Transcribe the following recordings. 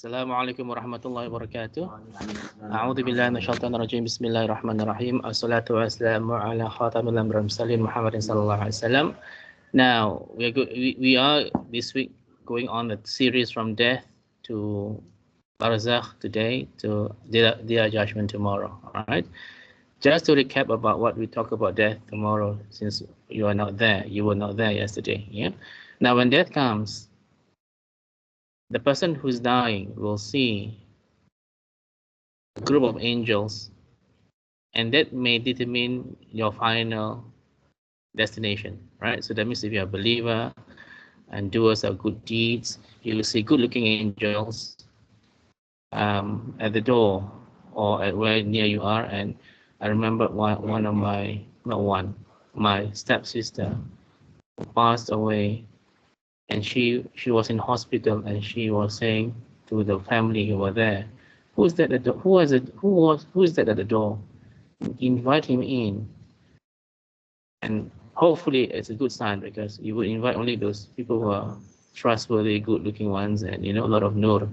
السلام عليكم ورحمة الله وبركاته. أعوذ بالله من الشيطان الرجيم. بسم الله الرحمن الرحيم. الصلاة والسلام على خاتم الأنبياء والمرسلين محمد صلى الله عليه وسلم. Now we are this week going on a series from death to Barzakh today to their judgment tomorrow. All right. Just to recap about what we talk about death tomorrow, since you are not there, you were not there yesterday. Yeah. Now when death comes, the person who's dying will see a group of angels, and that may determine your final destination, right? So that means if you're a believer and doers of good deeds, you will see good-looking angels at the door or at where near you are. And I remember one of my stepsister who passed away, and she was in hospital, and she was saying to the family who were there, who's that at the who is that at the door? Invite him in. And hopefully it's a good sign, because you would invite only those people who are trustworthy, good looking ones, and a lot of nur.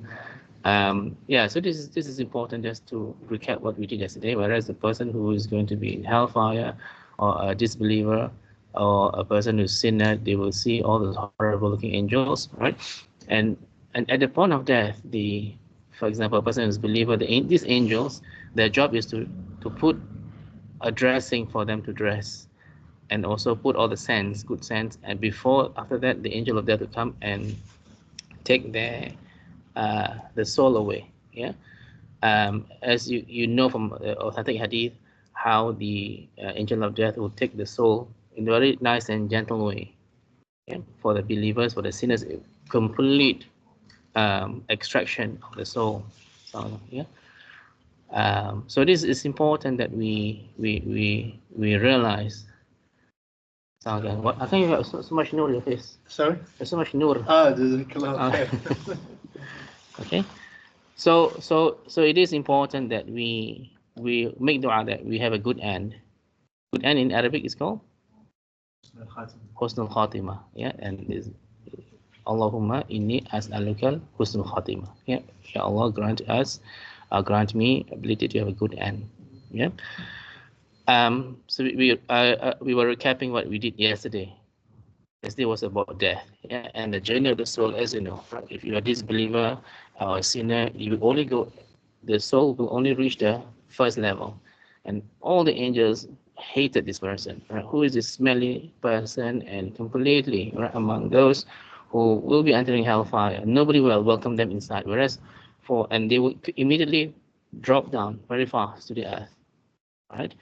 Yeah, so this is important, just to recap what we did yesterday. Whereas the person who is going to be in hellfire, or a disbeliever, or a person who's sinner, they will see all those horrible looking angels, right? And at the point of death, for example, a person who's a believer, these angels, their job is to put a dressing for them to dress, and also put all the scents, good scents, and after that, the angel of death will come and take the soul away. Yeah, as you know from authentic hadith, how the angel of death will take the soul in a very nice and gentle way. Yeah? For the believers, for the sinners, complete extraction of the soul. So yeah. So this is important that we realize. What? I think you have so much nur in your face. Sorry? There's so much nur. Okay. So it is important that we make dua that we have a good end. Good end in Arabic is called Husnul Khatimah. Yeah, and is Allahumma inni as'alukal Husnul Khatimah. Yeah, Ya Allah, grant me ability to have a good end. Yeah. So we were recapping what we did yesterday. Yesterday was about death, yeah, and the journey of the soul, as you know, right? If you're a disbeliever or a sinner, the soul will only reach the first level, and all the angels hated this person, right? Who is this smelly person, and completely right among those who will be entering hellfire. Nobody will welcome them inside. Whereas they will immediately drop down very fast to the earth, right?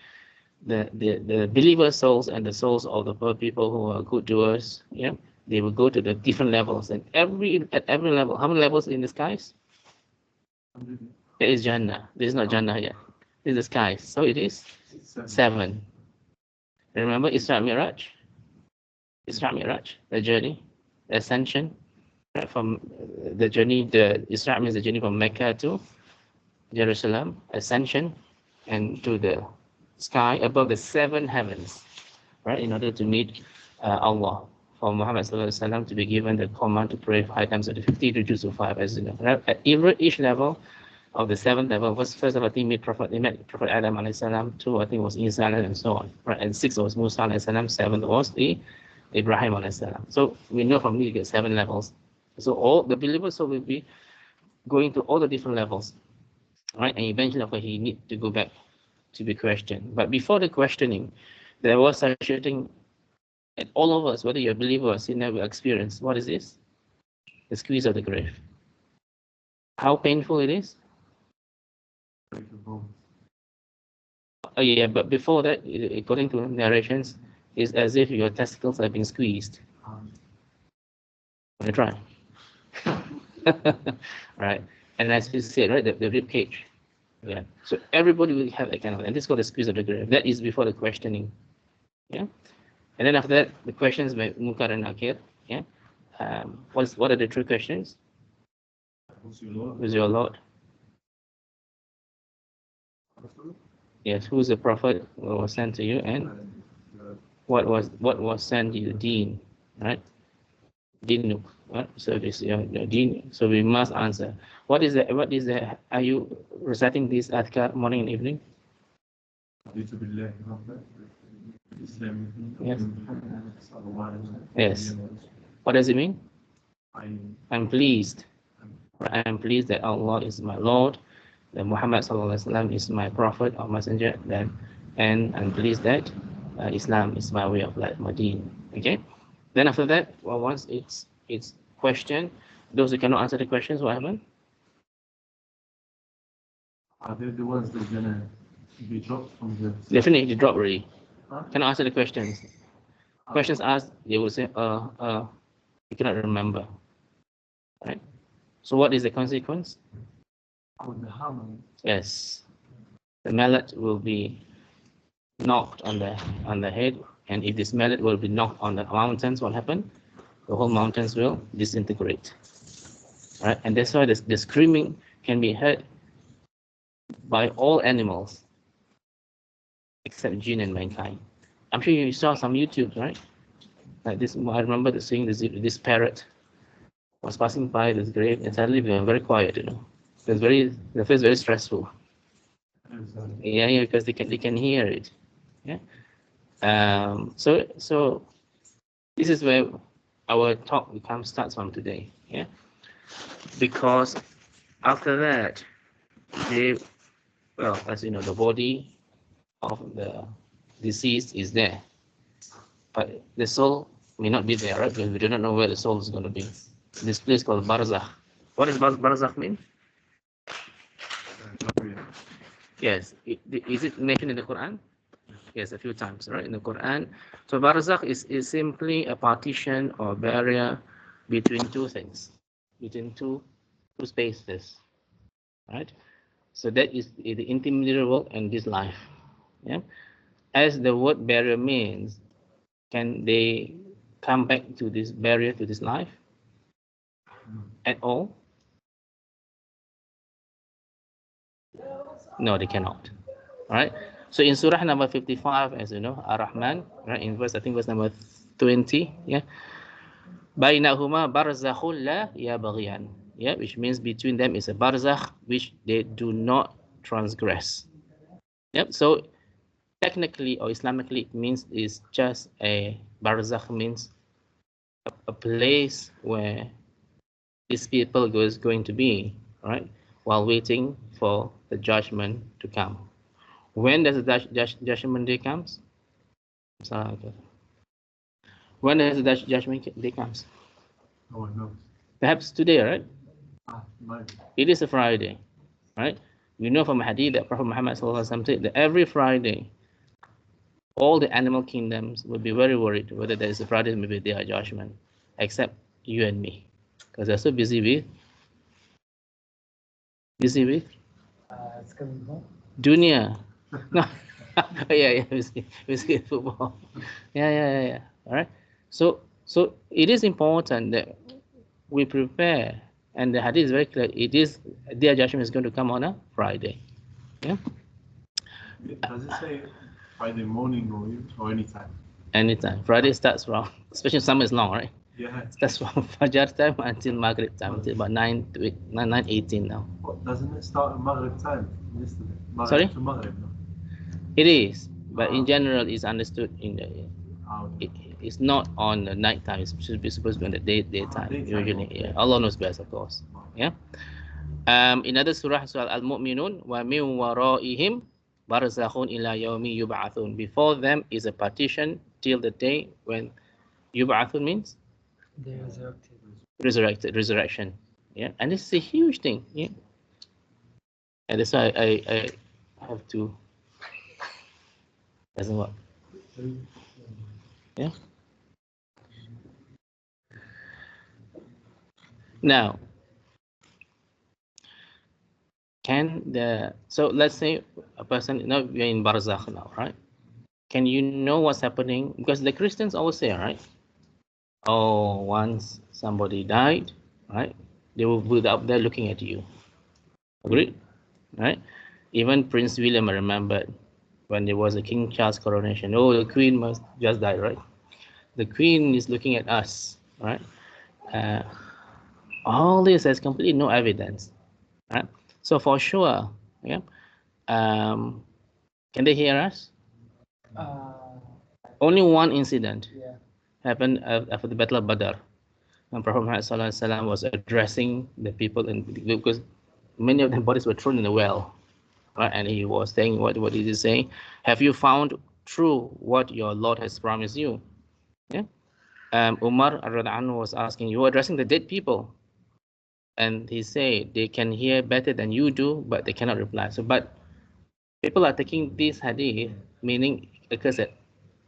The believer souls and the souls of the people who are good doers, yeah, they will go to the different levels, and at every level, how many levels in the skies? It is Jannah. This is not Jannah yet. This is the skies. So it is 7. Remember Isra Miraj? The journey, the ascension, right? From the journey, the Isra means the journey from Mecca to Jerusalem, ascension, and to the sky above the 7 heavens, right? In order to meet Allah, for Muhammad ﷺ to be given the command to pray 5 times a day, 50 reduced to 5, as you know. Right? At each level of the 7th level, first of all, they met Prophet Adam ﷺ, 2, I think, was Isa, and so on. Right? And 6 was Musa ﷺ, 7 was the Ibrahim ﷺ. So we know from here you get 7 levels. So all the believers will be going to all the different levels, right? And eventually, of course, he need to go back to be questioned. But before the questioning, there was such a thing that all of us, whether you're a believer or a sinner, will experience. What is this? The squeeze of the grave. How painful it is? Oh yeah, but before that, according to narrations, it's as if your testicles have been squeezed. Want to try? Right. And as you said, right, the rib cage. Yeah. So everybody will have that kind of, and this is called the squeeze of the grave. That is before the questioning. Yeah. And then after that, the questions by Munkar and Nakir. Yeah. What are the 3 questions? Who's your Lord? Yes. Who's the prophet who was sent to you, and what was sent to you? Deen, right? Dinuk. Right? So this your deen. So we must answer. What is the? What is the? Are you reciting this adhkar morning and evening? Yes. Yes. What does it mean? I'm pleased. I am pleased that Allah is my Lord, that Muhammad sallallahu alaihi wasallam is my prophet or messenger. And I'm pleased that Islam is my way of life, my deen. Okay. Then after that, well, once it's question, those who cannot answer the questions, what happened? Are they the ones that are gonna be dropped from the? Definitely, they drop already. Cannot answer the questions. Questions asked, they will say, you cannot remember. Right? So what is the consequence? The hammer. Yes, the mallet will be knocked on the head, and if this mallet will be knocked on the mountains, what happened? The whole mountains will disintegrate. Right? And that's why the screaming can be heard by all animals except jinn and mankind. I'm sure you saw some YouTube, right? Like this, I remember seeing this parrot was passing by this grave, and suddenly we were very quiet. The face very stressful. Yeah, because they can hear it. Yeah. So this is where our talk starts from today. Yeah. Because after that, as you know, the body of the deceased is there, but the soul may not be there, right? Because we do not know where the soul is going to be. This place called Barzakh. What does Barzakh mean? Yes. Is it mentioned in the Quran? Yes, a few times, right, in the Quran. So Barzakh is simply a partition or barrier between two things, between two spaces, right? So that is the intermediary world and this life. Yeah. As the word barrier means, can they come back to this barrier, to this life at all? No, they cannot. All right. So in Surah number 55, as you know, Ar-Rahman, right, in verse, I think verse number 20, yeah. Bainahuma barzakhul la yabghiyan. Yeah, which means between them is a barzakh which they do not transgress. Yep. So technically or Islamically, it means it's just a barzakh means a place where these people is going to be, right, while waiting for the judgment to come. When does the judgment day comes? When does the judgment day comes? No one knows. Perhaps today, right? Maybe. It is a Friday, right? We know from hadith that Prophet Muhammad said that every Friday, all the animal kingdoms will be very worried whether there is a Friday, maybe their judgment, except you and me, because they're so busy with dunya. No. yeah, busy with football. Yeah. All right. So it is important that we prepare, and the hadith is very clear. It is their judgment is going to come on a Friday. Yeah. Does it say Friday morning or anytime? Anytime. Friday starts from, especially summer is long, right? Yeah. It starts from Fajr time until Maghrib time, until about 9:18 now. What, doesn't it start at Maghrib time? Maghrib Sorry? to Maghrib, no? It is, but in general, it's understood in the. Okay. It's not on the night time. It's supposed to be on the daytime. Usually, yeah. Allah knows best, of course. Yeah. In other surah, Surah Al-Mu'minun, wa min waraihim barzakhun ila yawmi yub'athun. Before them is a partition till the day when yub'athun means resurrection. Yeah, and this is a huge thing. Yeah, and that's why I have to. Doesn't work. Yeah. Now, so let's say a person, we're in Barzakh now, right? Can you know what's happening? Because the Christians always say, right? Oh, once somebody died, right? They will be up there looking at you. Agreed? Right? Even Prince William remembered when there was a King Charles coronation. Oh, the Queen must just die, right? The Queen is looking at us, right? All this has completely no evidence, right? So for sure, yeah. Can they hear us? Only one incident happened after the Battle of Badr. And Prophet Muhammad ﷺ was addressing the people, because many of their bodies were thrown in the well, right? And he was saying, what is he saying? Have you found true what your Lord has promised you? Yeah. Umar was asking, you were addressing the dead people, and he said they can hear better than you do, but they cannot reply. So, but people are taking this hadith meaning occurs at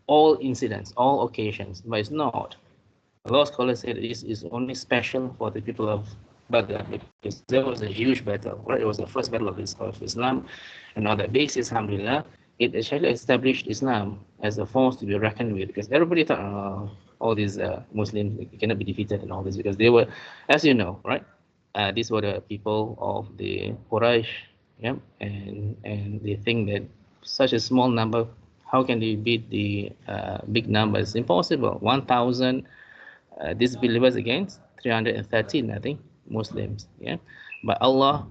all incidents, all occasions, but it's not. A lot of scholars say that this is only special for the people of Badr, because there was a huge battle, right? It was the first battle of Islam, and on that basis, alhamdulillah, it actually established Islam as a force to be reckoned with, because everybody thought, all these Muslims cannot be defeated and all this, because they were, as you know, right? These were the people of the Quraysh, yeah, and they think that such a small number, how can they beat the big numbers? Impossible. 1,000 disbelievers against 313, I think, Muslims. Yeah, but Allah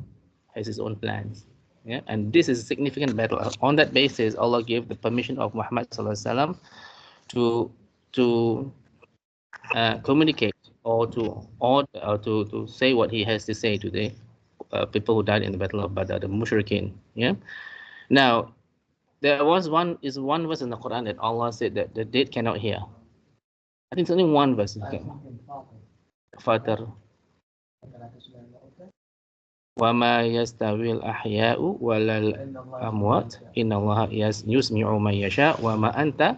has His own plans. Yeah, and this is a significant battle. On that basis, Allah gave the permission of Muhammad SAW to to communicate or to say what he has to say to the people who died in the Battle of Badr, the Mushrikeen. Yeah. Now, there was one verse in the Quran that Allah said that the dead cannot hear. I think it's only one verse. Fatir. وَمَا يَسْتَوِي الْأَحْيَاءُ وَلَا الْأَمْوَاتُ إِنَّ اللَّهَ يُسْمِعُ مَن يَشَاءُ وَمَا أَنْتَ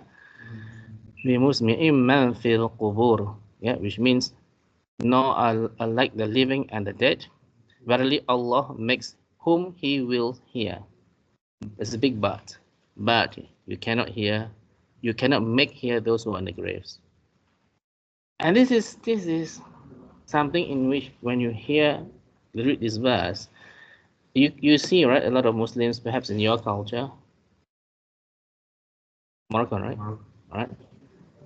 بِمُسْمِعٍ مَّن فِي الْقُبُورِ. Yeah, which means nor alike the living and the dead. Verily Allah makes whom He will hear. It's a big but. But you cannot hear, you cannot make hear those who are in the graves. And this is something in which when you read this verse, you see, right, a lot of Muslims, perhaps in your culture, Moroccan, right? Right?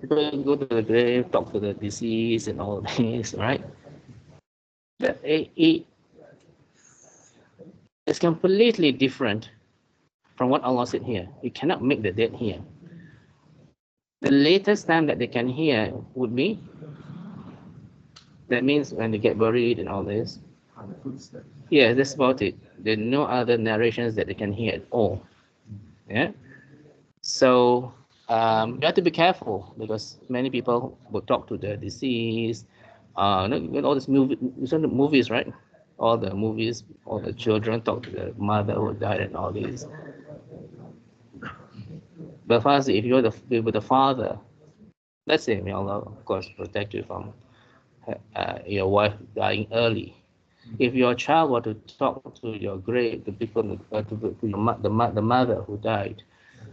People go to the grave, talk to the deceased and all this, right? But it's completely different from what Allah said here. You cannot make the dead hear. The latest time that they can hear would be, that means when they get buried and all this. Yeah, that's about it. There are no other narrations that they can hear at all. Yeah. So you have to be careful, because many people will talk to the deceased. All these movies, right? All the movies, all the children talk to the mother who died and all this. But first, if you're with the father, let's say, may Allah, of course, protect you from your wife dying early. If your child were to talk to your grave, the people, to the mother who died,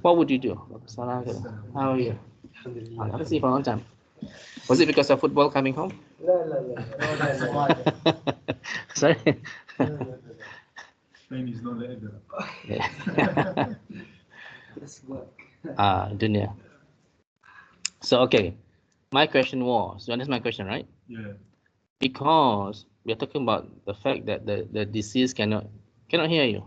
what would you do? How are you? Let's see for a long time. Was it because of football coming home? Sorry. Spain is not legal. Dunya. So okay, my question was, you understand my question, right? Yeah. Because we're talking about the fact that the deceased cannot hear you,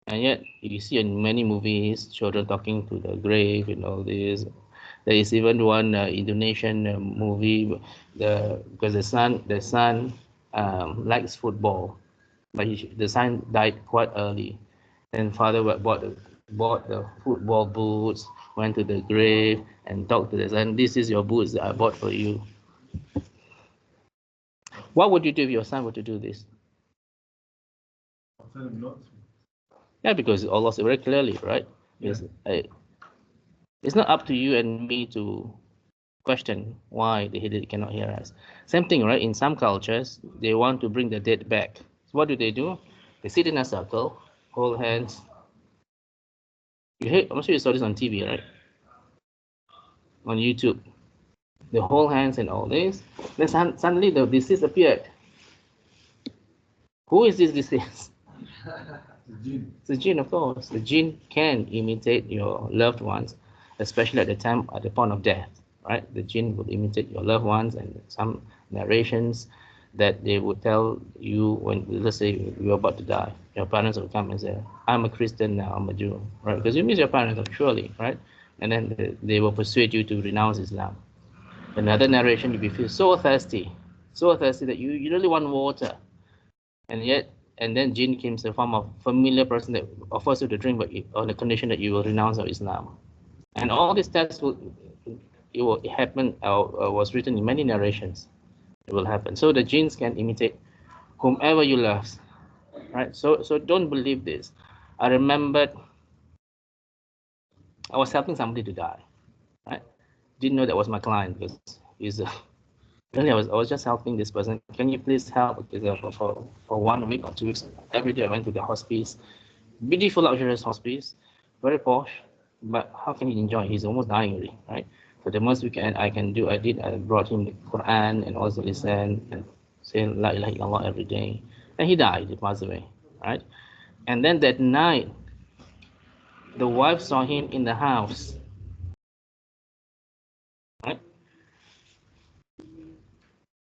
and yet you see in many movies children talking to the grave and all this. There is even one Indonesian movie, because the son likes football, but the son died quite early. Then father bought the football boots, went to the grave and talked to the son. This is your boots that I bought for you. What would you do if your son were to do this? I'll tell him not to. Yeah, because Allah said very clearly, right? Yeah. It's not up to you and me to question why the dead cannot hear us. Same thing, right? In some cultures, they want to bring the dead back. So what do? They sit in a circle, hold hands. I'm sure you saw this on TV, right? On YouTube. They hold hands and all this. Then suddenly the deceased appeared. Who is this deceased? The jinn. It's the jinn, of course. The jinn can imitate your loved ones, especially at the point of death, right? The jinn would imitate your loved ones, and some narrations that they would tell you when, let's say, you're about to die. Your parents will come and say, I'm a Christian now, I'm a Jew, right? Because you miss your parents, surely, right? And then they will persuade you to renounce Islam. Another narration, you feel so thirsty that you really want water. And then jinn came in the form of familiar person that offers you to drink, but on the condition that you will renounce Islam. And all these tests will happen, was written in many narrations. It will happen. So the jinns can imitate whomever you love, right? So don't believe this. I remembered I was helping somebody to die, right? Didn't know that was my client because he's really I was just helping this person. Can you please help? Because for 1 week or 2 weeks, every day I went to the hospice, beautiful luxurious hospice, very posh, but how can he enjoy? He's almost dying already, right? So the most I brought him the Quran and also listen and say La ilaha illallah every day. And he died, he passed away, right? And then that night, the wife saw him in the house, right?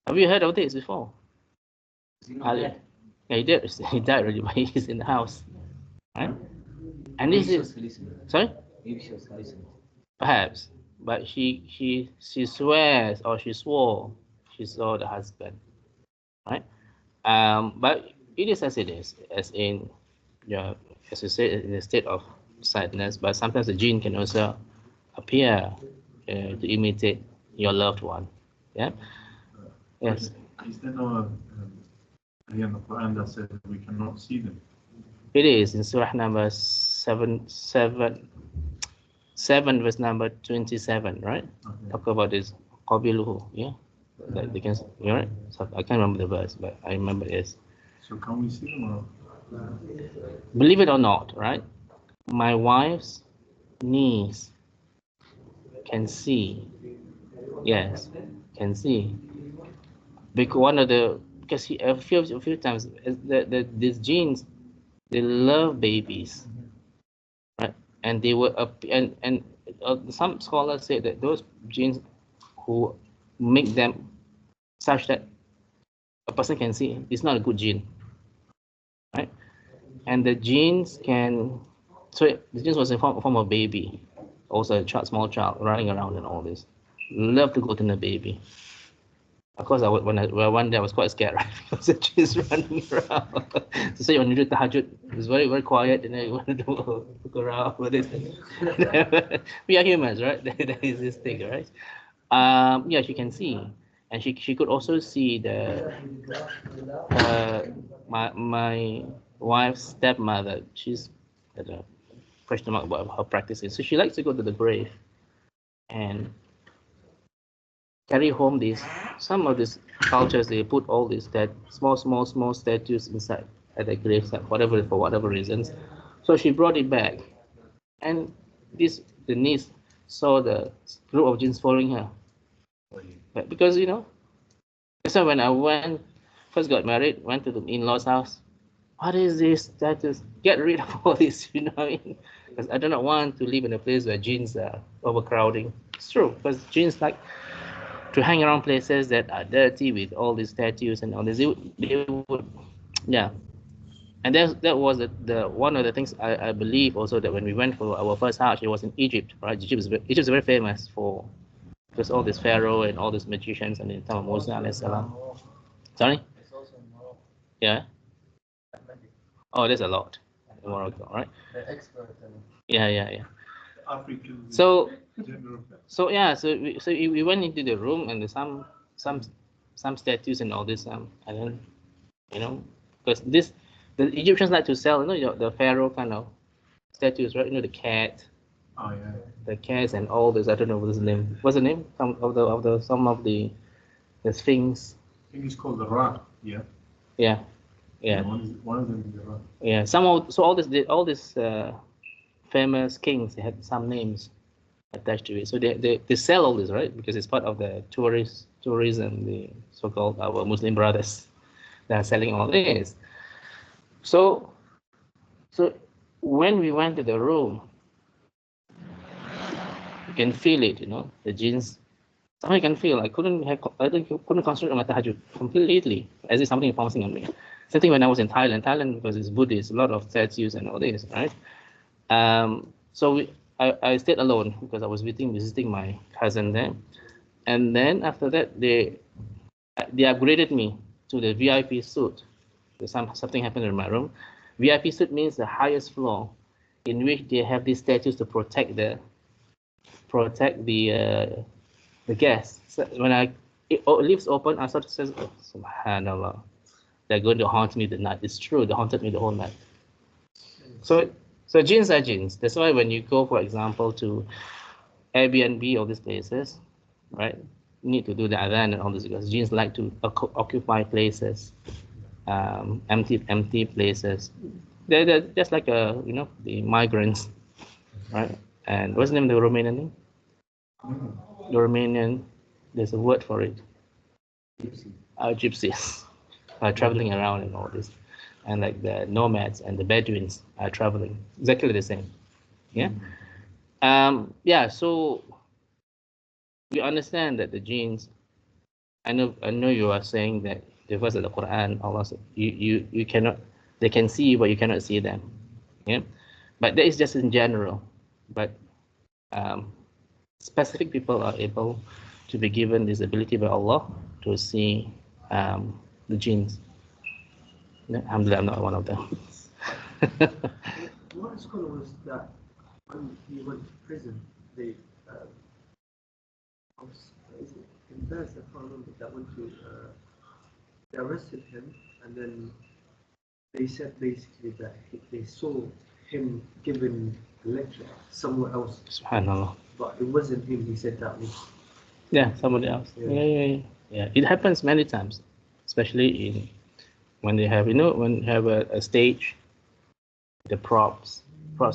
Have you heard of this before? Yeah, he did. He died already, but he's in the house, right? And this is sorry. Maybe she was hallucinating. Perhaps, but she swears or she swore she saw the husband, right? But it is as it is, as in, yeah, as you say, in a state of sadness. But sometimes the jinn can also appear to imitate your loved one. Yeah. Yes. Is there no in the Quran that says we cannot see them? It is in Surah number 7, verse number 27, right? Okay. Talk about this qabiluhu, yeah. Like they can, you're right. So I can't remember the verse, but I remember it is. So can we see them or? Believe it or not, right? My wife's niece can see. Yes, can see. Because a few times these genes, they love babies, right? And they were and some scholars say that those genes who make them such that a person can see, it's not a good gene, right? And the genes can, so the genes was a form of baby, also a small child running around and all this. Love to go to the baby. Of course, one day I was quite scared, right? Because the genes running around. So when you do tahajjud, it's very, very quiet, and then you want to look around with this. We are humans, right? There is this thing, right? Yeah, she can see, and she could also see my wife's stepmother. She's at a question mark about her practices. So she likes to go to the grave and carry home some of these cultures. They put all these small statues inside at the gravesite, for whatever reasons. So she brought it back, and the niece saw the group of jinns following her. But because that's why when I first got married, went to the in-laws' house. What is this status? Get rid of all this, what I mean? Because I do not want to live in a place where genes are overcrowding. It's true, because genes like to hang around places that are dirty with all these statues and all this. They would, yeah. And that was the one of the things I believe also, that when we went for our first Hajj, it was in Egypt, right? Egypt is very famous for because all this pharaoh and all these magicians and the time of Moses alayhi salam. Sorry? Yeah. Oh, there's a lot in Morocco, right? Yeah. African. So yeah, so we went into the room, and there's some statues and all this. And then because the Egyptians like to sell, the pharaoh kind of statues, right? The cat. Oh yeah. The cats and all this. I don't know what's the name. What's the name? Some of the Sphinx. I think it's called the Ra. Yeah. Yeah. One of them is the Ra. Yeah. All these famous kings, they had some names attached to it. So they sell all this, right? Because it's part of the tourism, the so-called our Muslim brothers that are selling all this. So when we went to the room, you can feel it, the jinns I can feel I couldn't concentrate on my tahajjud completely, as if something is bouncing on me. Same thing when I was in Thailand. Thailand, because it's Buddhist, a lot of statues and all this, right? So I stayed alone because I was visiting my cousin there. And then after that, they upgraded me to the VIP suite. Something happened in my room. VIP suite means the highest floor, in which they have these statues to protect the guests. So when lifts open, I started to say, oh, Subhanallah, they're going to haunt me tonight. It's true, they haunted me the whole night. So jinns are jinns. That's why when you go, for example, to Airbnb or these places, right, you need to do the adhan and all this because jinns like to occupy places, empty places. They're just like the migrants, right? And what's the name of the Romanian name? The Romanian, there's a word for it. Gypsies are traveling around and all this, and like the nomads and the Bedouins are traveling exactly the same. Yeah. Yeah. So we understand that the jinns. I know you are saying that the verse of the Quran, Allah said, you cannot. They can see you, but you cannot see them. Yeah. But that is just in general. But specific people are able to be given this ability by Allah to see the jinns. Alhamdulillah, I'm not one of them. One scholar was that when he went to prison, they in Barzakh, I can't remember, that went to they arrested him, and then they said basically that they saw him giving a lecture somewhere else. Subhanallah. But it wasn't him. He said that was somebody else. Yeah. It happens many times, especially when they have when you have a stage, the props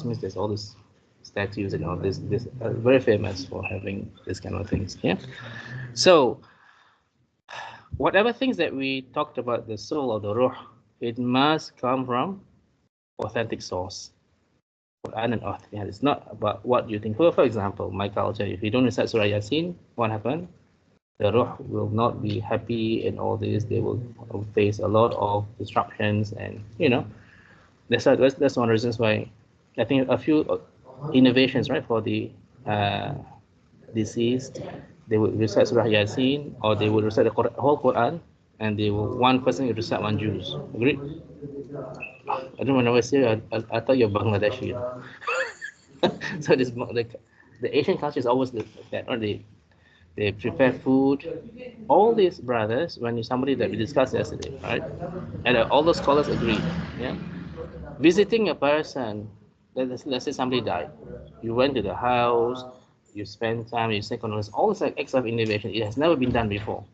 means there's all these statues and all this very famous for having this kind of things. Yeah. So whatever things that we talked about, the soul or the ruh, it must come from authentic source. Quran and authentic. It's not about what you think. For example, my culture, if you don't recite Surah Yasin, what happened? The ruh will not be happy and all this. They will face a lot of disruptions, and that's one of the reasons why I think a few innovations, right, for the deceased. They would recite Surah Yasin, or they would recite the whole Quran, and one person would recite one juz. Agreed? I don't know when I was here. I thought you're Bangladeshi. So the Asian culture is always like that. Or they prepare food. All these brothers, when somebody that we discussed yesterday, right? And all the scholars agree. Yeah, visiting a person. Let's say somebody died. You went to the house. You spend time. You say condolences. All this like acts of innovation. It has never been done before.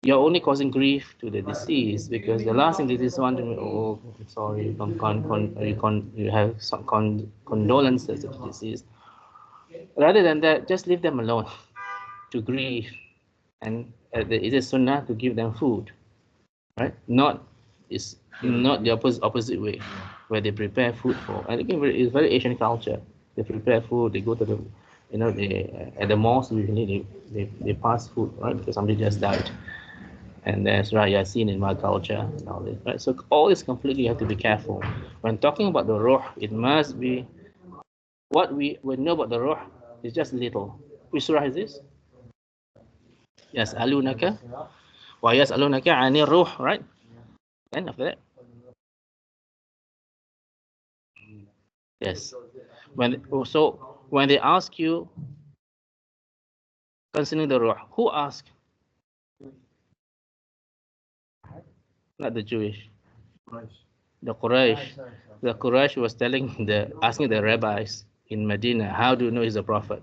You're only causing grief to the deceased because the last thing the deceased want to be, oh, sorry, you have some condolences to the deceased. Rather than that, just leave them alone to grieve, and it is sunnah to give them food, right? Not the opposite way, where they prepare food for. And again, it's very Asian culture. They prepare food. They go to the, they at the mosque usually they pass food, right? Because somebody just died. And there's Surah Yasin in my culture and all this, right? So all this completely, you have to be careful. When talking about the ruh, it must be what we know about the ruh is just little. Which surah is this? Yes, alunaka. Wa yas'alunaka 'anir ruh, right? And after that, yes. When they ask you concerning the ruh, who asked? Not the Jewish. The Quraysh. The Quraysh was asking the rabbis in Medina, how do you know he's a prophet?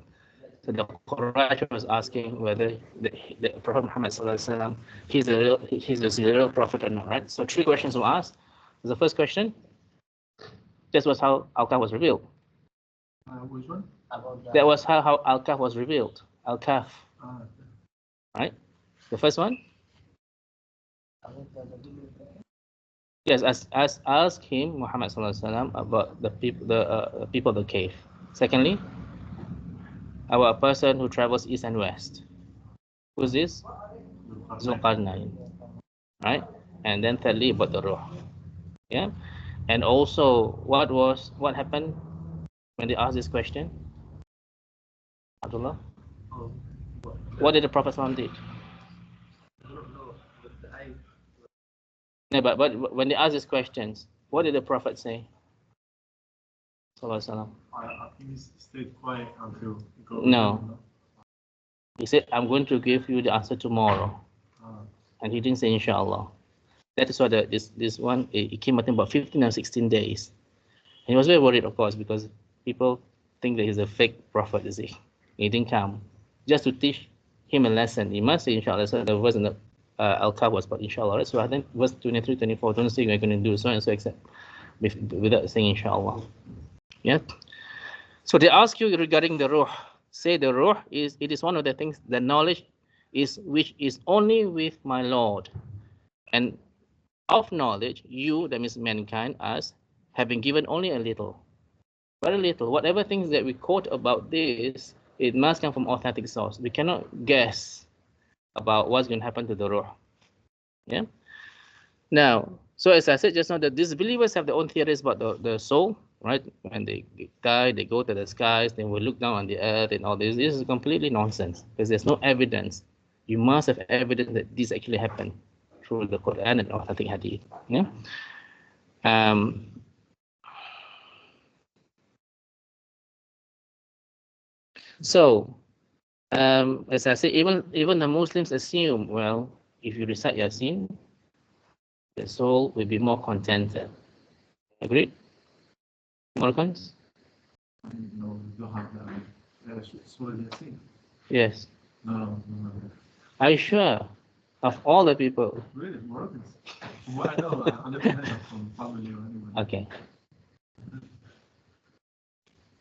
So the Quraysh was asking whether the Prophet Muhammad sallallahu he's a real prophet or not, right? So 3 questions were asked. The first question, this was how Al-Kahf was revealed. Which one? That was how Al-Kahf was revealed. Al-Kahf. Right? The first one? Yes, ask him, Muhammad sallallahu alaihi wasallam, about the people of the cave. Secondly, about a person who travels east and west. Who's this? Zulqarnain, right? And then thirdly about the ruh. Yeah. And also, what happened when they asked this question? Abdullah, Oh, what did the Prophet ﷺ did? I don't know, but No, but when they asked these questions, what did the Prophet say? Sallallahu I think he stayed quiet until he got No. He said, I'm going to give you the answer tomorrow. And he didn't say inshallah. That is why this one, it came I think about 15 or 16 days. And he was very worried, of course, because people think that he's a fake prophet, you see. He didn't come. Just to teach him a lesson. He must say inshallah. So the verse in the Al-Kahf was about inshallah. Right? So I think verse 23, 24, don't say you're going to do so and so except without saying inshallah. Yeah. So they ask you regarding the ruh. Say the ruh it is one of the things, the knowledge is which is only with my Lord. And of knowledge, you, that means mankind, us, have been given only a little. Very little. Whatever things that we quote about this, it must come from authentic source. We cannot guess about what's going to happen to the ruh. Yeah. Now, so as I said just now, the disbelievers have their own theories about the soul, right? When they die, they go to the skies, they will look down on the earth and all this. This is completely nonsense because there's no evidence. You must have evidence that this actually happened through the Quran and authentic hadith. Yeah. So, as I said, even the Muslims assume, well, if you recite Yasin, the soul will be more contented. Agreed? Morgans? No, we don't have that. Surah Yasin. Yes. No. Are you sure? Of all the people? Really, Moroccans. Well, I know, I never heard that from family or anyone. Okay.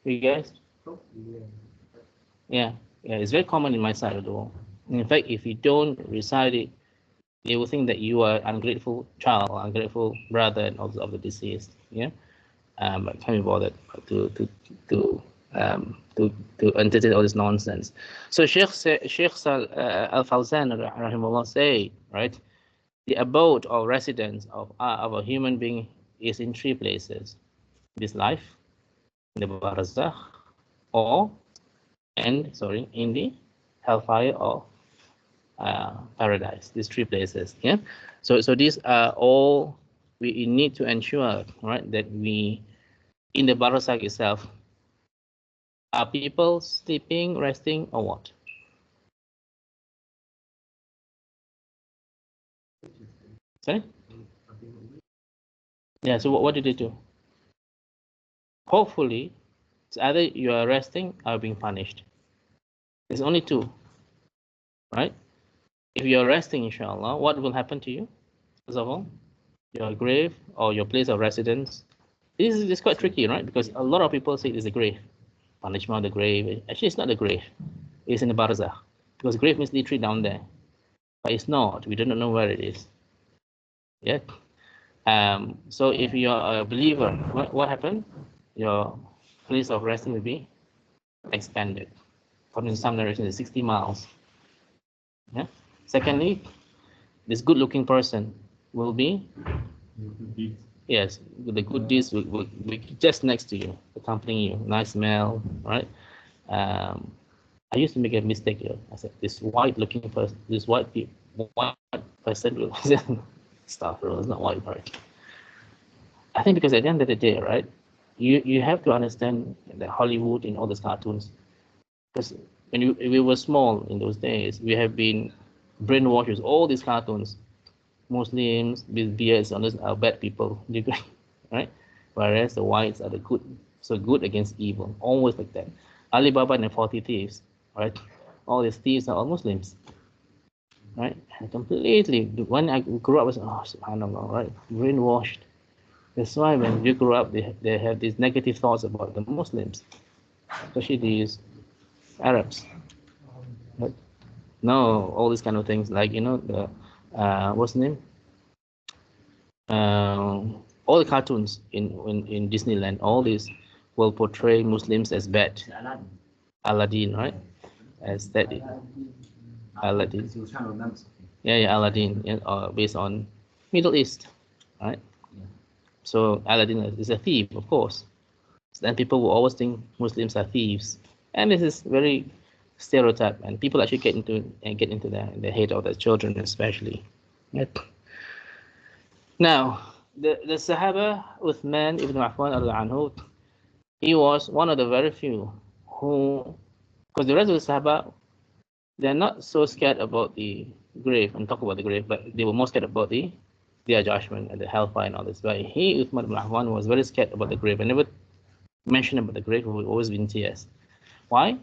You guys? Yeah, it's very common in my side of the world. In fact, if you don't recite it, they will think that you are ungrateful child, ungrateful brother, and also of the deceased. Yeah, but can't be bothered to entertain all this nonsense. So Sheikh Al-Fawzan rahimahullah say, right, the abode or residence of a human being is in three places: this life, in the Barzakh, or in the hellfire or paradise. These three places. Yeah. So these are all we need to ensure, right, that we in the Barzakh itself are people sleeping, resting, or what? Sorry? Yeah. So what did they do? Hopefully, it's either you are resting or being punished. There's only two, right? If you are resting, inshallah, what will happen to you? First of all, your grave or your place of residence. This is quite tricky, right? Because a lot of people say it's a grave. Punishment of the grave. Actually, it's not the grave. It's in the Barzakh. Because grave means literally down there. But it's not. We don't know where it is. Yeah. So if you are a believer, what happened? Your place of resting will be expanded. According to some narrations, 60 miles. Yeah. Secondly, this good-looking person will be, yes, the good deeds will be just next to you, accompanying you. Nice smell, right? I used to make a mistake here. I said this white-looking person, this white person will stuff. It's not white, right? I think because at the end of the day, right, you have to understand that Hollywood and all those cartoons, because when we were small in those days, we have been brainwashed with all these cartoons. Muslims with beards on this are bad people, right? Whereas the whites are the good, so good against evil, always like that. Alibaba and the 40 thieves, right? All these thieves are all Muslims, right? And completely. When I grew up, I was subhanallah, right? Brainwashed. That's why when you grow up, they have these negative thoughts about the Muslims, especially these Arabs. Right? No, all these kind of things, like the what's the name? All the cartoons in Disneyland, all these will portray Muslims as bad. Aladdin, right? As that. Aladdin. Yeah, Aladdin, based on Middle East, right? Yeah. So Aladdin is a thief, of course. Then people will always think Muslims are thieves, and this is very stereotype, and people actually get into the head of the children, especially. Yep. Now, the Sahaba Uthman ibn Affan anhu, he was one of the very few who, because the rest of the Sahaba, they're not so scared about the grave and talk about the grave, but they were more scared about their judgment and the hellfire and all this. But he, Uthman ibn Affan, was very scared about the grave and never mentioned about the grave. He would always be in tears. Why?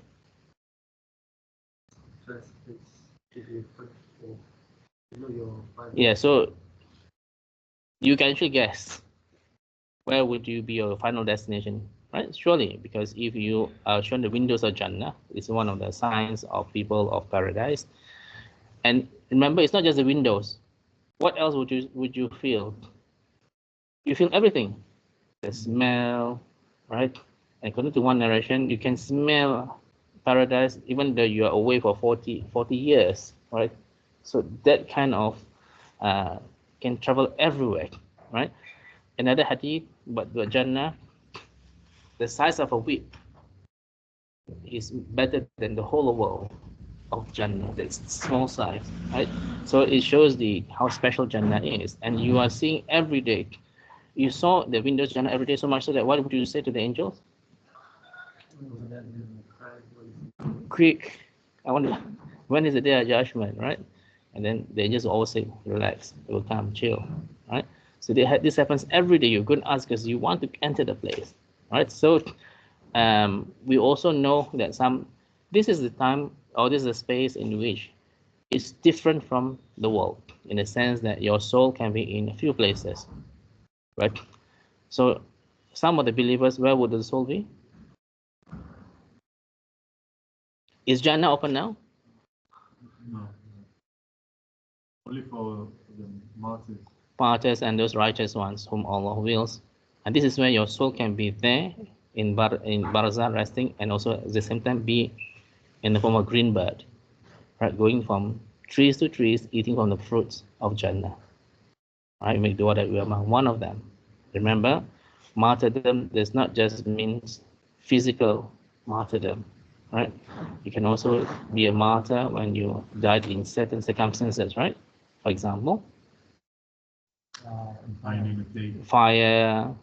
Yeah, so you can actually guess where would you be your final destination, right? Surely, because if you are shown the windows of Jannah, it's one of the signs of people of paradise. And remember, it's not just the windows. What else would you feel? You feel everything. The smell, right? And according to one narration, you can smell paradise even though you are away for 40 years, right? So that kind of can travel everywhere, right? Another hadith, but the Jannah, the size of a whip is better than the whole world of Jannah. That's small size, right? So it shows how special Jannah is, and you are seeing every day. You saw the windows Jannah every day so much so that what would you say to the angels? Quick, I wonder when is the day of judgment, right? And then they just always say, relax, it will come, chill, right? So this happens every day. You're going to ask because you want to enter the place, right? So we also know that this is the time, or this is the space in which it's different from the world, in the sense that your soul can be in a few places, right? So some of the believers, where would the soul be? Is Jannah open now? No. Only for the martyrs. Martyrs and those righteous ones whom Allah wills. And this is where your soul can be there in Barzakh resting, and also at the same time be in the form of green bird, right? Going from trees to trees, eating from the fruits of Jannah. Right? Make dua that we are one of them. Remember, martyrdom does not just mean physical martyrdom, right? You can also be a martyr when you died in certain circumstances, right? For example, fire,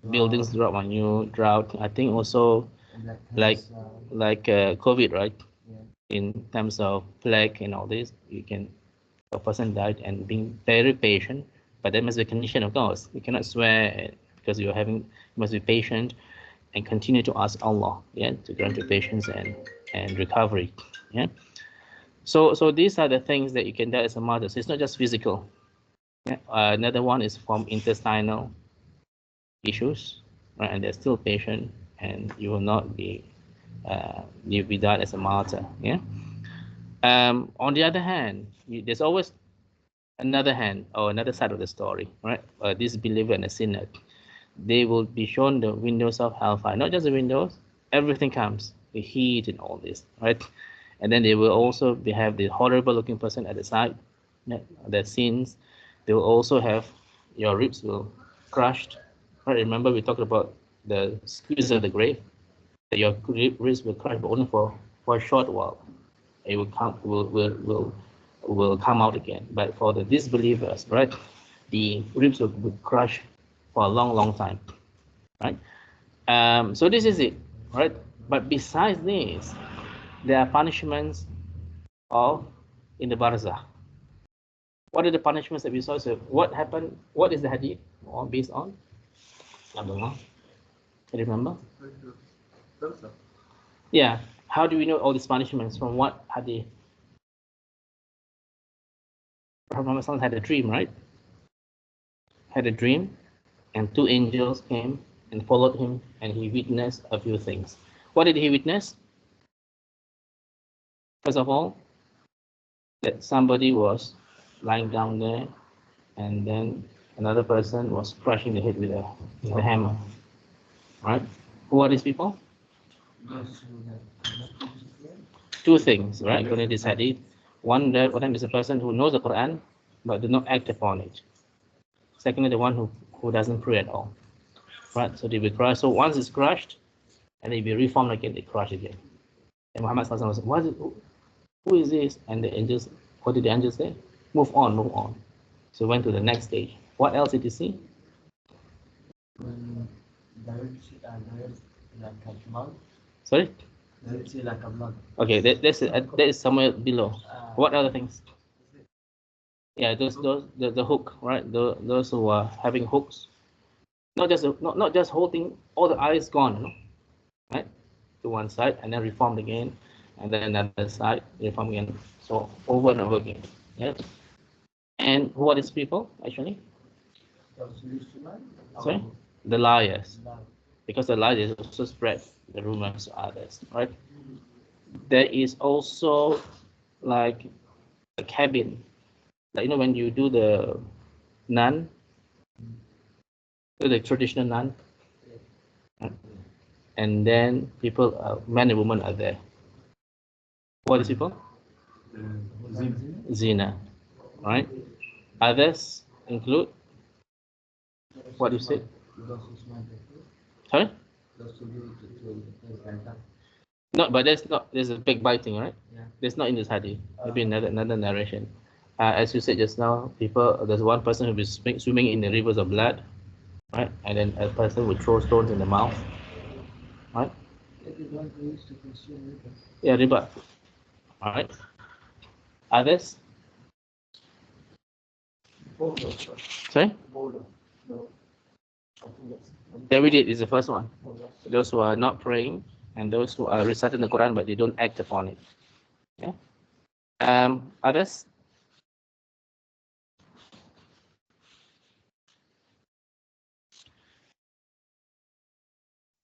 buildings drop on you, drought. I think also like COVID, right? In terms of plague and all this, a person died and being very patient, but that must be a condition, of course. You cannot swear because you must be patient and continue to ask Allah, yeah, to grant you patience and recovery, yeah. So these are the things that you can do as a martyr. So it's not just physical. Yeah? Another one is from intestinal issues, right? And they're still patient, and you will not be you'll be died as a martyr, yeah. On the other hand, there's always another hand or another side of the story, right? This believer and a sinner, they will be shown the windows of hellfire. Not just the windows, everything comes, the heat and all this, right? And then they will also have the horrible looking person at the side, the sins. They will also have your ribs will crushed, right? Remember we talked about the squeeze of the grave, that your ribs will crush, but only for a short while. It will come out again. But for the disbelievers, right, the ribs will crush for a long time, right? So this is it, right? But besides this, there are punishments in the Barzakh. What are the punishments that we saw? So what happened? What is the hadith based on? Abdullah, can you remember? Yeah. How do we know all these punishments? From what hadith? Muhammad had a dream, right? Had a dream, and two angels came and followed him, and he witnessed a few things. What did he witness? First of all, that somebody was lying down there, and then another person was crushing the head with a hammer. Right? Who are these people? Two things, right? According to this hadith. One of them is a person who knows the Quran but do not act upon it. Secondly, the one who doesn't pray at all. Right? So they will crush. So once it's crushed, and they will be reformed again, they crush again. And Muhammad was like, who is this? And the angels, what did the angels say? Move on, move on. So went to the next stage. What else did you see? Sorry? Okay, that is somewhere below. What other things? Yeah, the hook, right? Those who are having hooks, not just holding, all the eyes gone, right? To one side and then reformed again, and then another side reformed again. So over and over again. Yeah. And who are these people actually? Sorry, the liars, because the liars also spread the rumors to others, right? There is also like a cabin, like when you do the nun, the traditional nun, and then people, men and women are there. What is people? Zina, right? Others include what you said. Sorry? No, but there's a backbiting, right? Yeah. There's not in this hadith. Maybe another narration. As you said just now, there's one person who will be swimming in the rivers of blood, right? And then a person would throw stones in the mouth, right? Yeah, riba. All right. Others? Sorry? Yeah, we did. Is the first one. Those who are not praying and those who are reciting the Quran but they don't act upon it. Yeah. Others?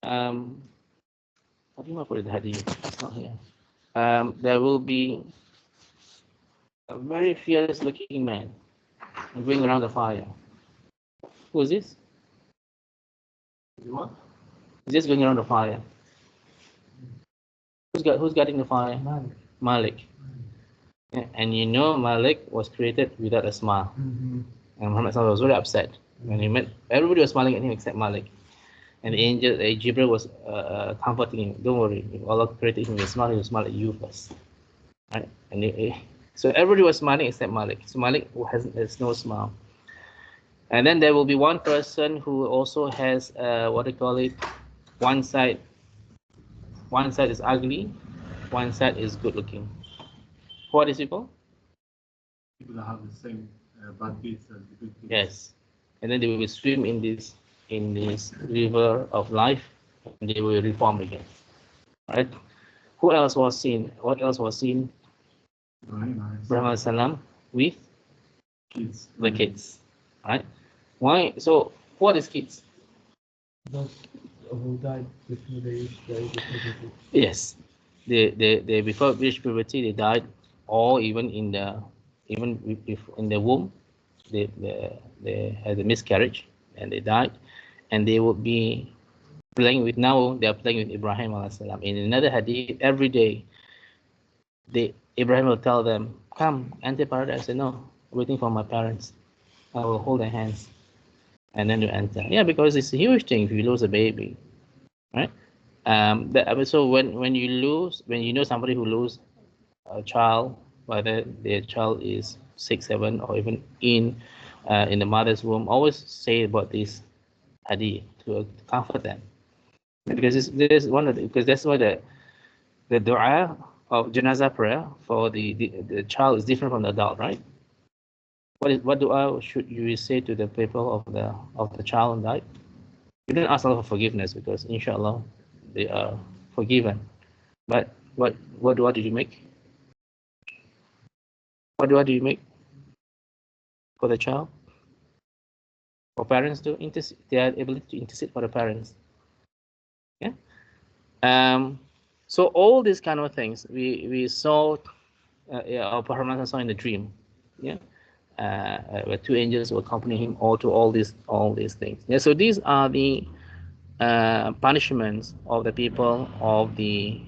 What do you want to put the hadith? It's not here. There will be a very fierce-looking man going around the fire. Who is this? What? Is this going around the fire? Who's guarding the fire? Malik. Yeah, and Malik was created without a smile. And Muhammad was very upset when he met. Everybody was smiling at him except Malik. And the angel, Jibril, was comforting him. Don't worry, if Allah created him with a smile, he will smile at you first. Right? And so everybody was smiling except Malik. So Malik has no smile. And then there will be one person who also has what they call it, one side is ugly, one side is good looking. Who are these people? People that have the same bad deeds and the good deeds. Yes. And then they will swim in this river of life, and they will reform again. Right? Who else was seen? What else was seen? Ibrahim salam with kids. The kids. Right? Why? So what is kids? Those who died before they reached the age of puberty. Yes. They before reached puberty they died, or even in the womb they had a miscarriage and they died, and they would be playing with, now they are playing with Ibrahim alayhi salam. In another hadith, every day Ibrahim will tell them, come enter paradise. Say, no, waiting for my parents. I will hold their hands and then you enter. Yeah, because it's a huge thing if you lose a baby, right? So when you know somebody who lose a child, whether their child is 6, 7, or even in the mother's womb, always say about this hadith to comfort them, because that's why the dua of janazah prayer for the child is different from the adult, right? What dua should you say to the people of the child who died? You don't ask Allah for forgiveness, because inshallah they are forgiven. But what dua did you make? What dua do you make for the child? For parents to intercede, their ability to intercede for the parents. Yeah. So all these kind of things we saw, our Prophet saw in the dream. Yeah. Where two angels will accompany him to all these things. Yeah. So these are the punishments of the people of the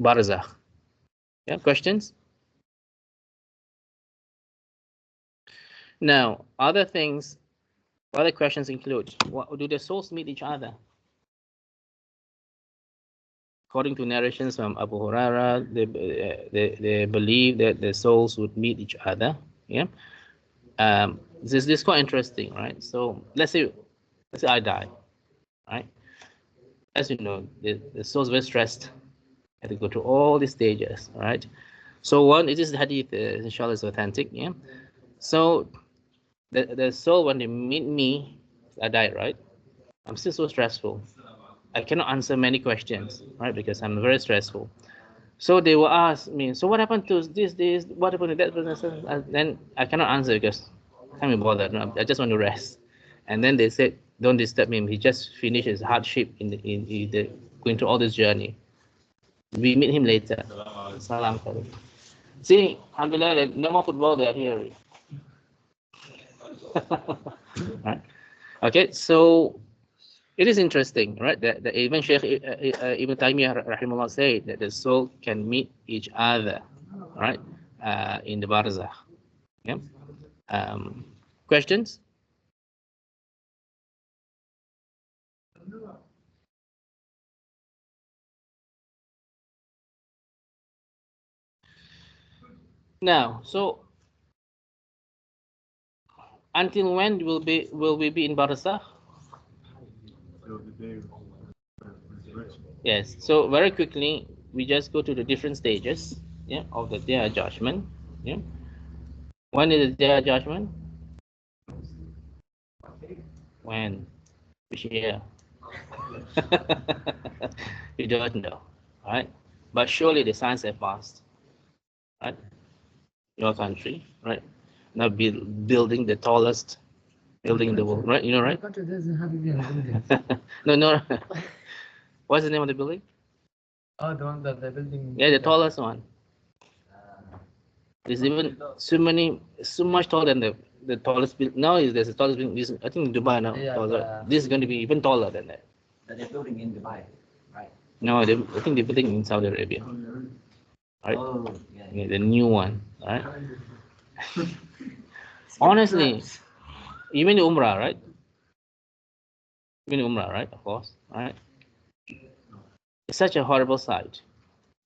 Barzakh. Yeah, questions? Now, other questions include, what do the souls meet each other? According to narrations from Abu Huraira, they believe that the souls would meet each other. Yeah. This is quite interesting, right? So let's say I die, right? As you know, the soul's very stressed, had to go through all these stages, right? So one, it is the hadith, inshallah, is authentic. Yeah. So the soul, when they meet me, I died, right? I'm still so stressful. I cannot answer many questions, right? Because I'm very stressful. So they will ask me, so what happened to this, what happened to that person? And then I cannot answer because I can't be bothered. No, I just want to rest. And then they said, don't disturb him. He just finished his hardship in the going through all this journey. We meet him later. Salam. See, alhamdulillah, no more football there here. Right? Okay, so it is interesting, right? That even Sheikh Ibn Taymiyyah rahimahullah said that the soul can meet each other, right? In the Barzakh. Yeah. Questions? Now, so until when will we be in Barzakh? Yes. So very quickly, we just go to the different stages, yeah, of the day of judgment. Yeah. When is the day of judgment? When? Which year? You don't know, right? But surely the signs have passed, right? Your country, right? Now building the tallest building in the world, right? You know, right? Country doesn't have even a building. No. What's the name of the building? Oh, the one that they're building. Yeah, the tallest one. There's even so much taller than the tallest building. Now there's the tallest building. I think in Dubai now. Yeah, this is going to be even taller than that. That they're building in Dubai, right? No, I think they're building in Saudi Arabia. Right? Oh, Yeah, the new one, right? Honestly, you mean the Umrah, right? You mean Umrah, right? Of course, right? It's such a horrible sight,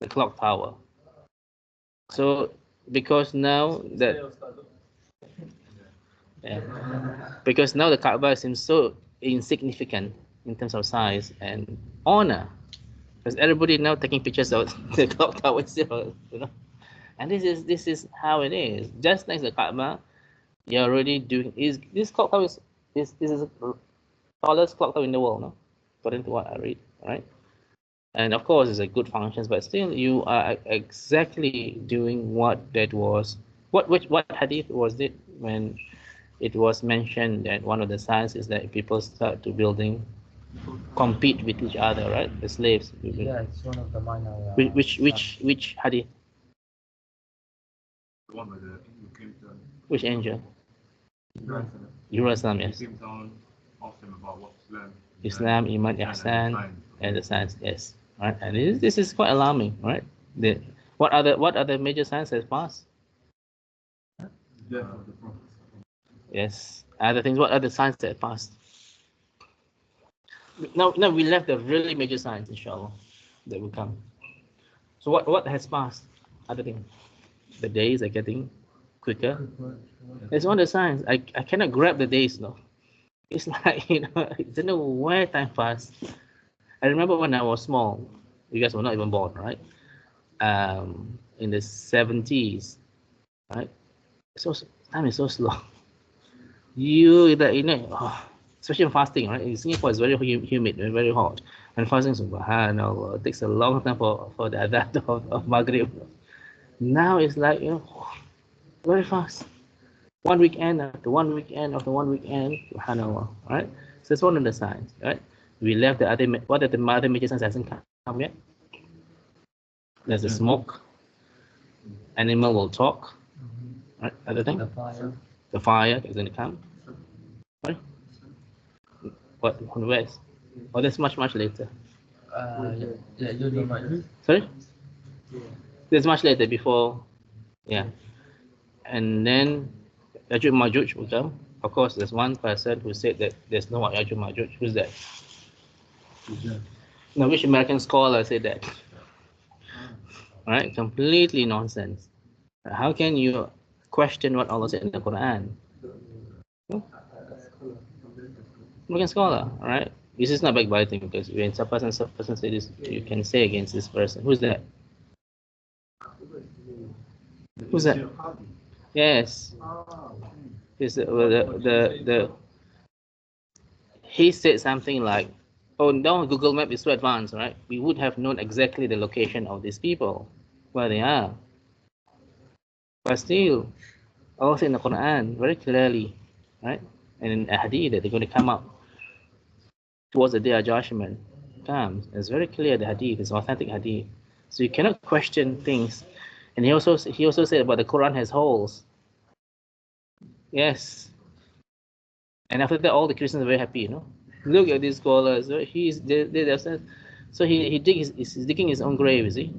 the clock tower. So because now that because now the Kaaba seems so insignificant in terms of size and honor, because everybody now taking pictures of the clock tower itself, you know. And this is how it is. Just next to the Kaaba, you're already doing this clock tower is the tallest clock tower in the world, no? According to what I read, right? And of course, it's a good functions, but still, you are exactly doing what that was. What hadith was it when it was mentioned that one of the signs is that people start to compete with each other, right? The slaves. Yeah, it's one of the minor. Which hadith? The one where the angel came down. Which angel? Jerusalem. Yes. He came down, asked him about what Islam, Iman, Ihsan, and the signs. Yes. Right. And this is quite alarming, right? What other major signs has passed? Death of the Prophet. Yes. Other things. What other signs that passed? Now we left the really major signs, inshallah, that will come. So what has passed? Other things. The days are getting quicker. It's one of the signs. I cannot grab the days, no. It's like, you know, I don't know where time passed. I remember when I was small, you guys were not even born, right? In the 70s, right? So time is so slow. Especially in fasting, right? In Singapore, it's very humid and very hot. And fasting, subhanallah, it takes a long time for the adhan of Maghrib. Now it's like, you know, very fast. One weekend after one weekend after one weekend, subhanallah, right? So it's one of the signs, right? We left the other, what are the other major signs hasn't come yet? There's the smoke. Animal will talk. Right? Other thing? The fire is going to come. Right? What? Where is? Oh, that's much later. Yeah, you know, Sorry? There's much later before, yeah. And then Yajuj Majuj will come. Of course, there's one person who said that there's no Yajuj Majuj. Who's that? Now, which American scholar said that? Right? Completely nonsense. How can you question what Allah said in the Quran? American scholar, all right? This is not backbiting because when some person says this, you can say against this person. Who's that? Who's that? Yes. Is he said something like, "Oh no, Google Map is so advanced, right? We would have known exactly the location of these people, where they are." But still, Allah said in the Quran very clearly, right? And in a hadith that they're going to come up towards the day of judgment comes. It's very clear, the hadith is authentic hadith. So you cannot question things. And he also said about the Quran has holes. Yes. And after that, all the Christians are very happy, you know. Look at these scholars. So he's so he he's digging his own grave, you see.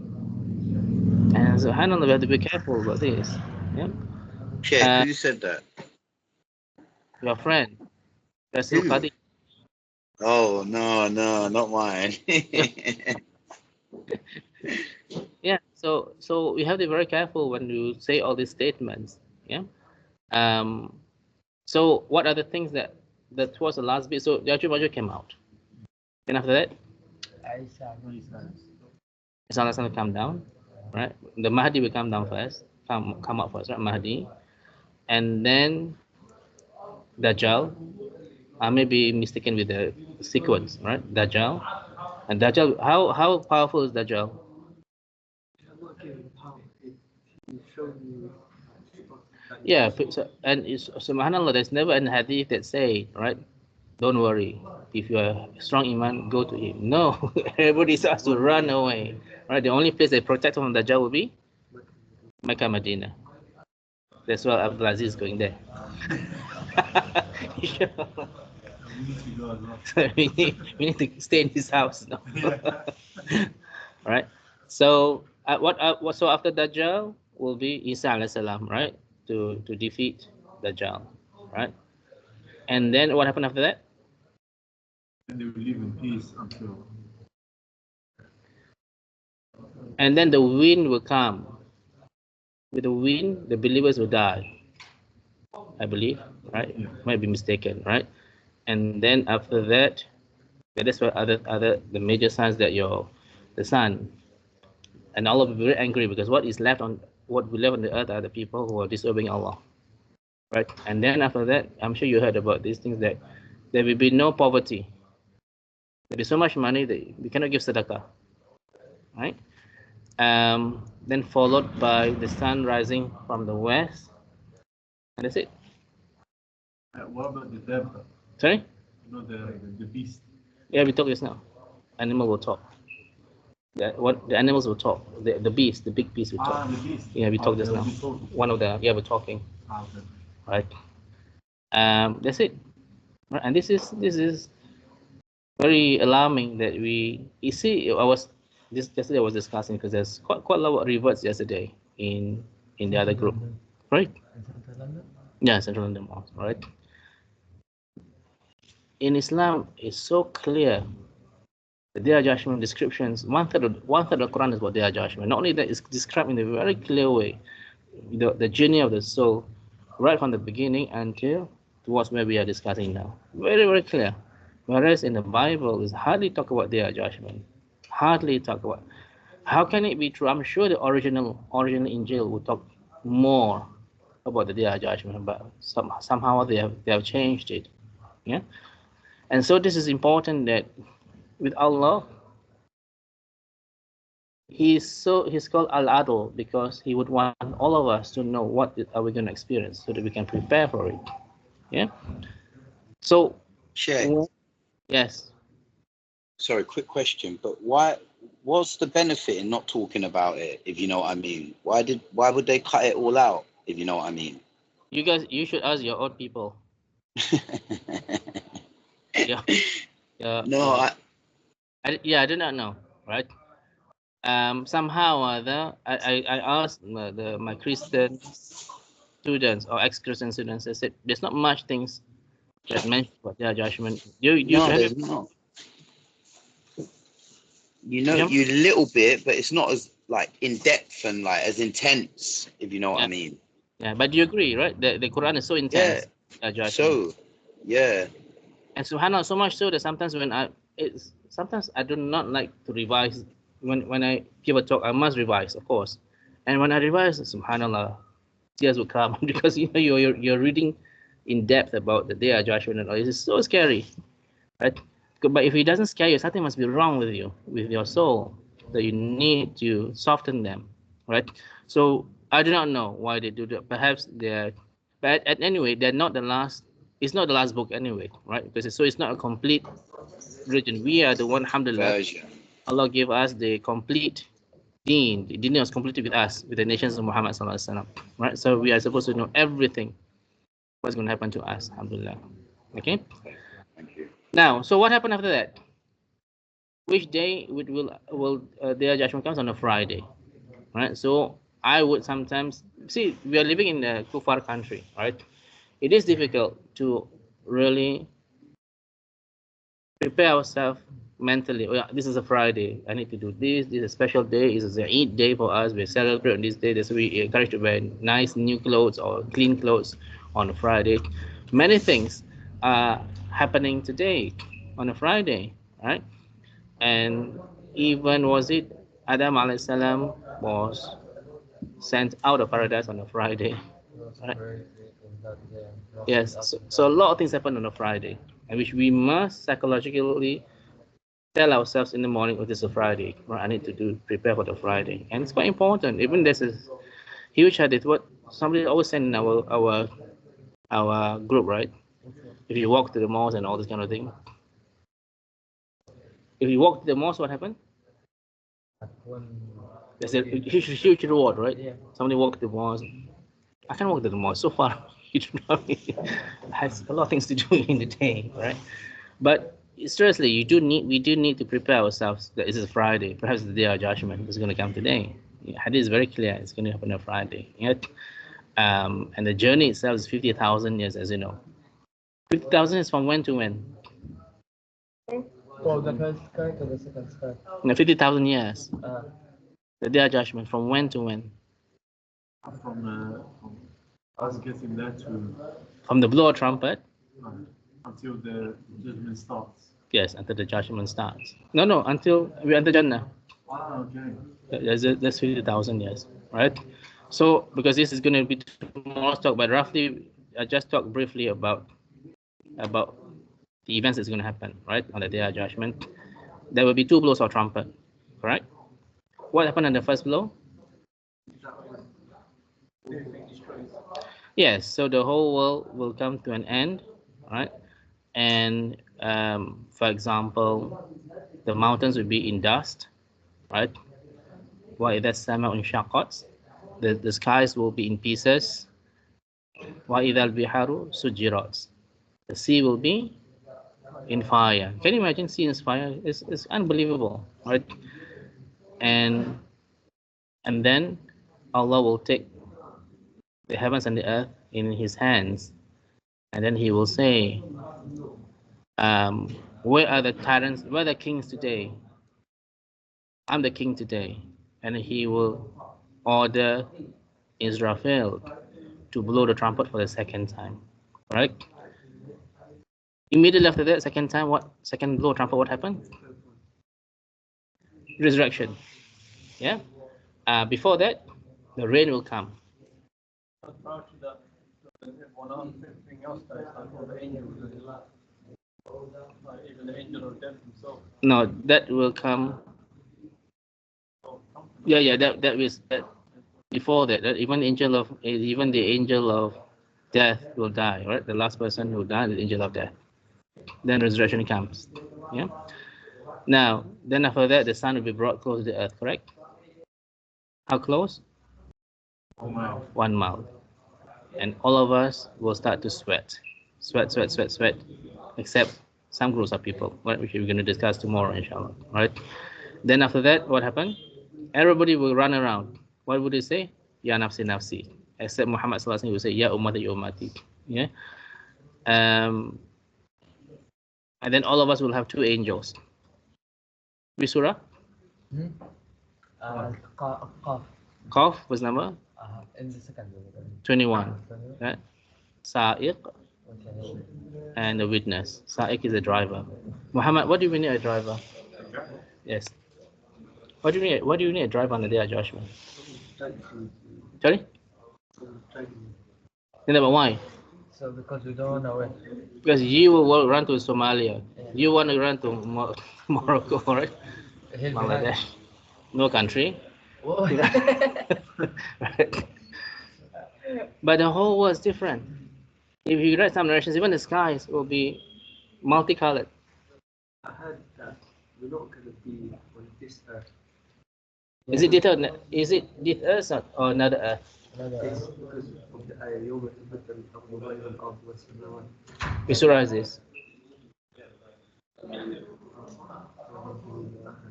And so subhanAllah, we have to be careful about this. Yeah. Sheikh, who said that? Your friend. Rasul Who? Qadi. Oh no, not mine. Yeah, so we have to be very careful when you say all these statements. Yeah. So what are the things that was the last bit? So Yajuj Majuj came out. And after that, Isa will come down, right? The Mahdi will come down first, come up first, right? Mahdi, and then Dajjal. I may be mistaken with the sequence, right? Dajjal, and Dajjal. How powerful is Dajjal? I'm not giving power. He showed you. Yeah, so, and it's, subhanAllah, there's never an hadith that say, right, don't worry, if you are strong iman, go to him. No, everybody starts to run away. Right, the only place they protect from Dajjal will be Mecca, Medina. That's why Abdul Aziz is going there. So we need to stay in his house now. Right, so so after Dajjal will be Isa alayhi salam, right, to defeat Dajjal, right? And then what happened after that? And they will live in peace until. And then the wind will come. With the wind, the believers will die. I believe, right? Yeah. Might be mistaken, right? And then after that, that's what the major signs that the sun, and Allah will be very angry because what we left on the earth are the people who are disobeying Allah, right? And then after that, I'm sure you heard about these things, that there will be no poverty. There will be so much money that we cannot give sadaqah, right? Then followed by the sun rising from the west, and that's it. What about the devil? Sorry? You know, the beast. Yeah, we talked just now. Animal will talk. The animals will talk. The beast, the big beast will talk. The beast. Yeah, we talked just now. One of the we're talking. Okay. Right. That's it. Right. And this is very alarming that you see. Yesterday I was discussing, because there's quite a lot of reverts yesterday in the other group, right? Yeah, Central London Mosque, right? In Islam, it's so clear. The Day of Judgment descriptions, one third of the Quran is about Day of Judgment. Not only that, it's described in a very clear way, the journey of the soul, right from the beginning until towards where we are discussing now. Very, very clear. Whereas in the Bible, is hardly talk about Day of Judgment. Hardly talk about. How can it be true? I'm sure the original Injil would talk more about the Day of Judgment, but somehow they have changed it. Yeah. And so this is important, that with Allah, he's called Al-Adl, because he would want all of us to know what are we going to experience, so that we can prepare for it. Yeah. So Sheikh, yes. Sorry, quick question, but what's the benefit in not talking about it, if you know what I mean? Why would they cut it all out, if you know what I mean? You should ask your own people. Yeah. No, I do not know, right? somehow or other, I asked my Christian students or ex-Christian students. I said, "There's not much things that mention about their judgment." You No, have there's not. You know, yeah, you little bit, but it's not as like in depth and like as intense, if you know what I yeah, mean. yeah. But you agree, right? The Quran is so Yeah. intense, their judgment. So, yeah. And subhanAllah, so much so that sometimes sometimes I do not like to revise. When I give a talk, I must revise, of course. And when I revise, subhanAllah, tears will come because you know you're reading in depth about the day of judgment and all. It's so scary, right? But if it doesn't scare you, something must be wrong with you, with your soul, that you need to soften them, right? So I do not know why they do that. Perhaps they're, but at anyway, they're not the last. It's not the last book anyway, right? Because it's not a complete religion. We are the one, alhamdulillah. Version. Allah gave us the complete deen. The deen was completed with us, with the nations of Muhammad sallallahu alaihi wasallam, right? So we are supposed to know everything what's going to happen to us, alhamdulillah. Okay. Thank you. Now, so what happened after that? Which day will their judgment comes on a Friday, right? So I would sometimes see we are living in a kufar country, right? It is difficult to really prepare ourselves mentally. Oh, yeah, this is a Friday. I need to do this. This is a special day. This is an Eid day for us. We celebrate on this day. That's why we encourage to wear nice new clothes or clean clothes on a Friday. Many things are happening today on a Friday, right? And even was it Adam alayhi salam was sent out of paradise on a Friday, right? Yes, so a lot of things happen on a Friday, and which we must psychologically tell ourselves in the morning, oh, this is a Friday, right? I need to prepare for the Friday, and it's quite important. Even this is huge hadith. What somebody always said in our group, right? If you walk to the mosque and all this kind of thing, if you walk to the mosque, what happened? There's a huge reward, right? Somebody walk to the mosque. I can't walk to the mosque so far. You know, has a lot of things to do in the day, right? But seriously, we do need to prepare ourselves that this is Friday. Perhaps the day of judgment is going to come today. Hadith is very clear. It's going to happen on Friday. Yet, and the journey itself is 50,000 years, as you know. 50,000 is from when to when? From the first sky to the second sky. No, 50,000 years. The day of judgment, from when to when? From us getting there to From the blow of trumpet? Until the judgment starts. Yes, until the judgment starts. No, until we enter Jannah. Okay. That's 50,000 years, right? So, because this is going to be tomorrow's talk, but roughly, I just talk briefly about the events that's going to happen, right, on the day of judgment. There will be 2 blows of trumpet, correct? What happened on the first blow? Yes, so the whole world will come to an end, right? And for example, the mountains will be in dust, right? وَإِذَا السَّمَاءُ انشَقَّتْ, the skies will be in pieces. وَإِذَا الْبِحَارُ سُجِّرَتْ, the sea will be in fire. Can you imagine seeing fire? It's unbelievable, right? And then Allah will take the heavens and the earth in His hands, and then He will say, where are the tyrants? Where are the kings today? I'm the king today. And He will order Israfil to blow the trumpet for the second time, right? Immediately after that, second blow trumpet, what happened? Resurrection. Yeah. Before that, the rain will come. No, that will come. Yeah. That is that. Before that, even the angel of death will die. Right, the last person who died, the angel of death. Then resurrection comes. Yeah. Now, then after that, the sun will be brought close to the earth. Correct? How close? 1 mile. 1 mile. And all of us will start to sweat, except some groups of people, right, which we're going to discuss tomorrow, inshallah. Right? Then after that, what happened? everybody will run around. What would they say? Ya nafsi nafsi. Except Muhammad sallallahu alaihi wasallam will say, Ya ummati ya ummati. Yeah. And then all of us will have two angels. Which surah? Qaf. Qaf was number? In the second. 21. Right? Sa'iq and the witness. Sa'iq is a driver. Muhammad, what do you mean a driver? Yes. What do you need a driver on the day of judgment? Sorry? No, but why? So because we don't know it. Because you will run to Somalia. You want to run to Morocco, right? Bangladesh. No country. But the whole world is different. If you read some narrations, even the skies will be multicolored. I heard that we're not going to be on this earth. Is it this earth or another earth? It's because of the ayah, يوم تبدل الأرض غير الأرض والسماوات. Which surah is this?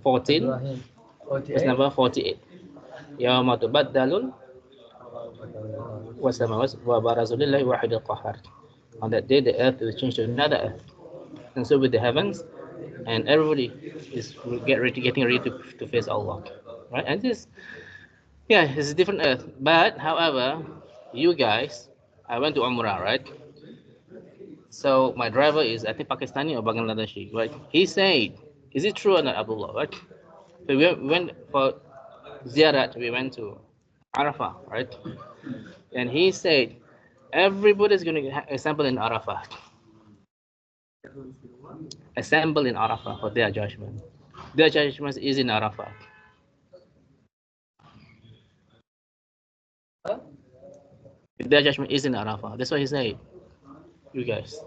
14? Verse number 48. يوم تبدل والسماوات وبرزوا لله واحد القهار. On that day, the earth will change to another earth, and so with the heavens, and everybody is getting ready to face Allah, right? And this, yeah, it's a different earth. But however, you guys, I went to Umrah, right? So my driver is, I think, Pakistani or Bangladeshi, right? He said, is it true or not, Abdullah, right? So we went for Ziyarat, we went to Arafah, right? And he said, everybody is going to assemble in Arafah. Assemble in Arafah for their judgment. Their judgment is in Arafah. Their judgment is in Arafah. That's what he said. You guys.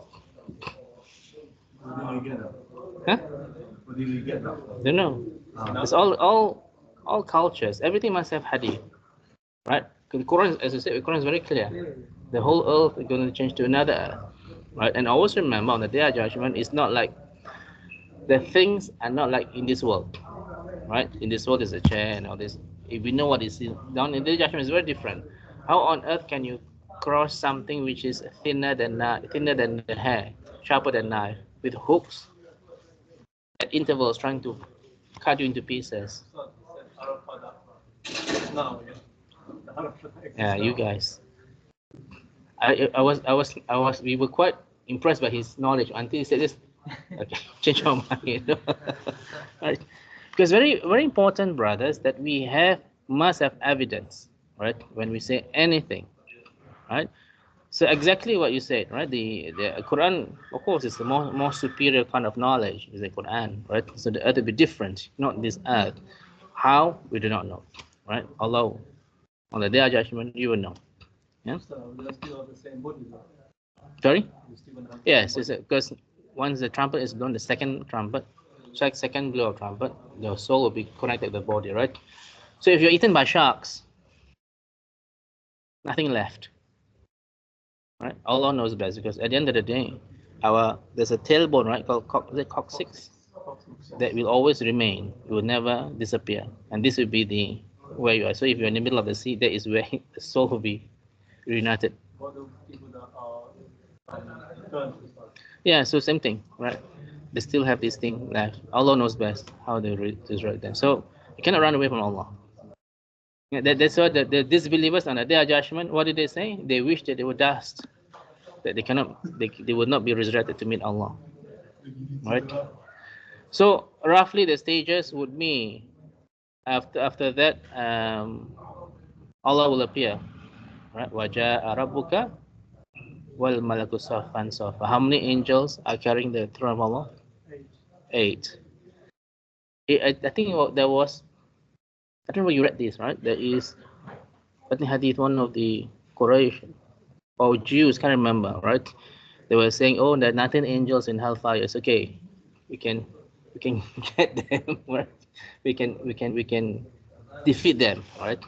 Where did you get that? Huh? Where did you get that from? Don't know. It's all cultures. Everything must have hadith, right? The Quran, as I said, the Quran is very clear. The whole earth is going to change to another earth, right? And always remember, on the day of judgment, it's not like the things are not like in this world, right? In this world, there's a chair and all this. If we know what is down in the judgment, is very different. How on earth can you cross something which is thinner than the hair, sharper than knife, with hooks at intervals, trying to cut you into pieces? Yeah, you guys. We were quite impressed by his knowledge until he said this. Okay, change our mind. Right? Because very, very important, brothers, that we must have evidence, right? When we say anything, right? So exactly what you said, right? The Quran, of course, is the more superior kind of knowledge, is the Quran, right? So the earth will be different, not this earth. How, we do not know, right? Although on the day of judgment, you will know. Yeah. So we still have the same body. Sorry. Yes, because once the trumpet is blown, the second trumpet, second blow of trumpet, the soul will be connected to the body, right? So if you're eaten by sharks, nothing left, right? Allah knows best, because at the end of the day, there's a tailbone, right, called coccyx, that will always remain. It will never disappear, and this will be where you are. So if you're in the middle of the sea, that is where the soul will be reunited. Yeah, so same thing, right? They still have this thing left. Allah knows best how they resurrect them. So you cannot run away from Allah. Yeah, that's what the disbelievers on the day of judgment, what did they say? They wish that they were dust, that they would not be resurrected to meet Allah. Right? So roughly the stages would be after that, Allah will appear. Right? Waja'a rabbuka wal malaku saffan saffa. How many angels are carrying the throne of Allah? 8. I think there was, I don't know where you read this, right? There is, I think, hadith, one of the Quraysh or Jews, can't remember, right? They were saying, oh, there are 19 angels in hellfire. It's okay, we can get them, right? We can defeat them, right?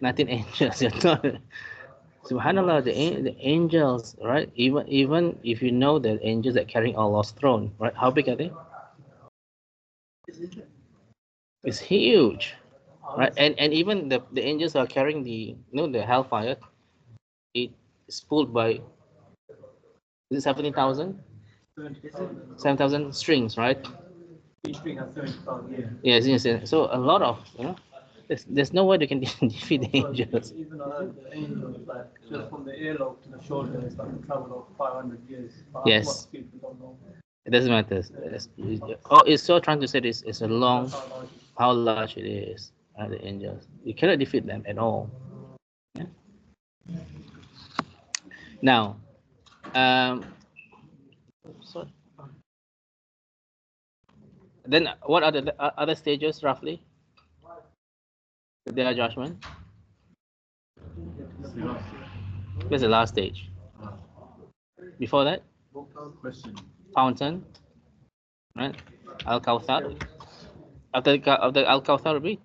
19 angels. Subhanallah, the angels, right? Even if you know the angels that carrying Allah's throne, right? How big are they? It's huge. right? And even the angels are carrying the the hellfire. It's pulled by, is it 17,000? 7,000 strings, right? Each string has 70,000. Yes, yes. So a lot of there's no way they can defeat the angels. Even the angels, like just from the earlobe to the shoulder, it's like travel of 500 years. Yes. What speed, we don't know. It doesn't matter. It's so trying to say this is a long, how large it is. The angels, you cannot defeat them at all. Yeah? Now, so then what are the other stages roughly? The day of judgment. Where's the last stage? Before that, fountain, right? Al Kawthar. After Al Kawthar, repeat.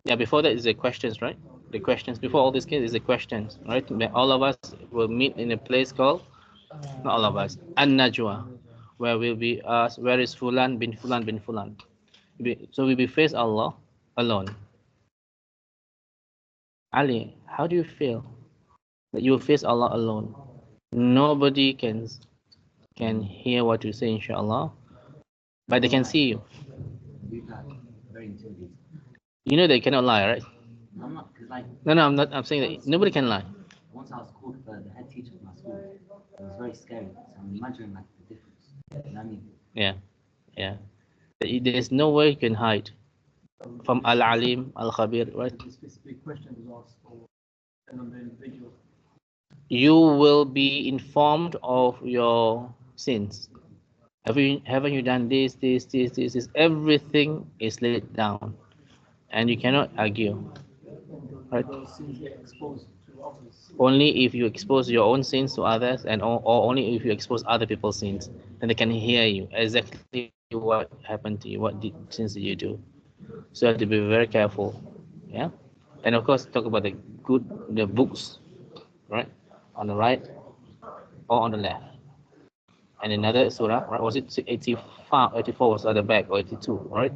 Yeah, before that is the questions, right? The questions before all these cases is the questions, right? All of us will meet in a place called, not all of us, An Najwa, where we'll be asked, where is Fulan bin Fulan bin Fulan? So we will face Allah alone. Ali, how do you feel that you will face Allah alone? Nobody can hear what you say, inshallah, but they can see you. Very intimidating. You know they cannot lie, right? I'm not, because like, No, I'm not. I'm saying that nobody can lie. once I was called the head teacher of my school, it was very scary. So I'm imagining like the difference. You know what I mean? Yeah. There's no way you can hide from Al-Alim, Al-Khabir, right? The specific question was asked for and on the individual. You will be informed of your sins. Haven't you done this? Everything is laid down, and you cannot argue. Right? Those sins get exposed to others. Only if you expose your own sins to others, or only if you expose other people's sins, then they can hear you exactly what happened to you, what sins did you do. So you have to be very careful. Yeah, and of course talk about the books, right, on the right or on the left. And another surah, right? Was it 85, 84 was at the back, or 82, right?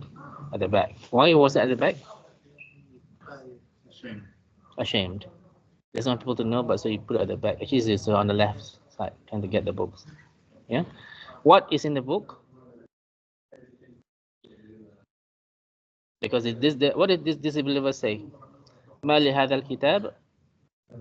At the back. Why was it at the back? Ashamed. There's not people to know, but so you put it at the back. Actually, it's on the left side, trying to get the books. Yeah. What is in the book? Because what did this disbeliever say? ما لهذا الكتاب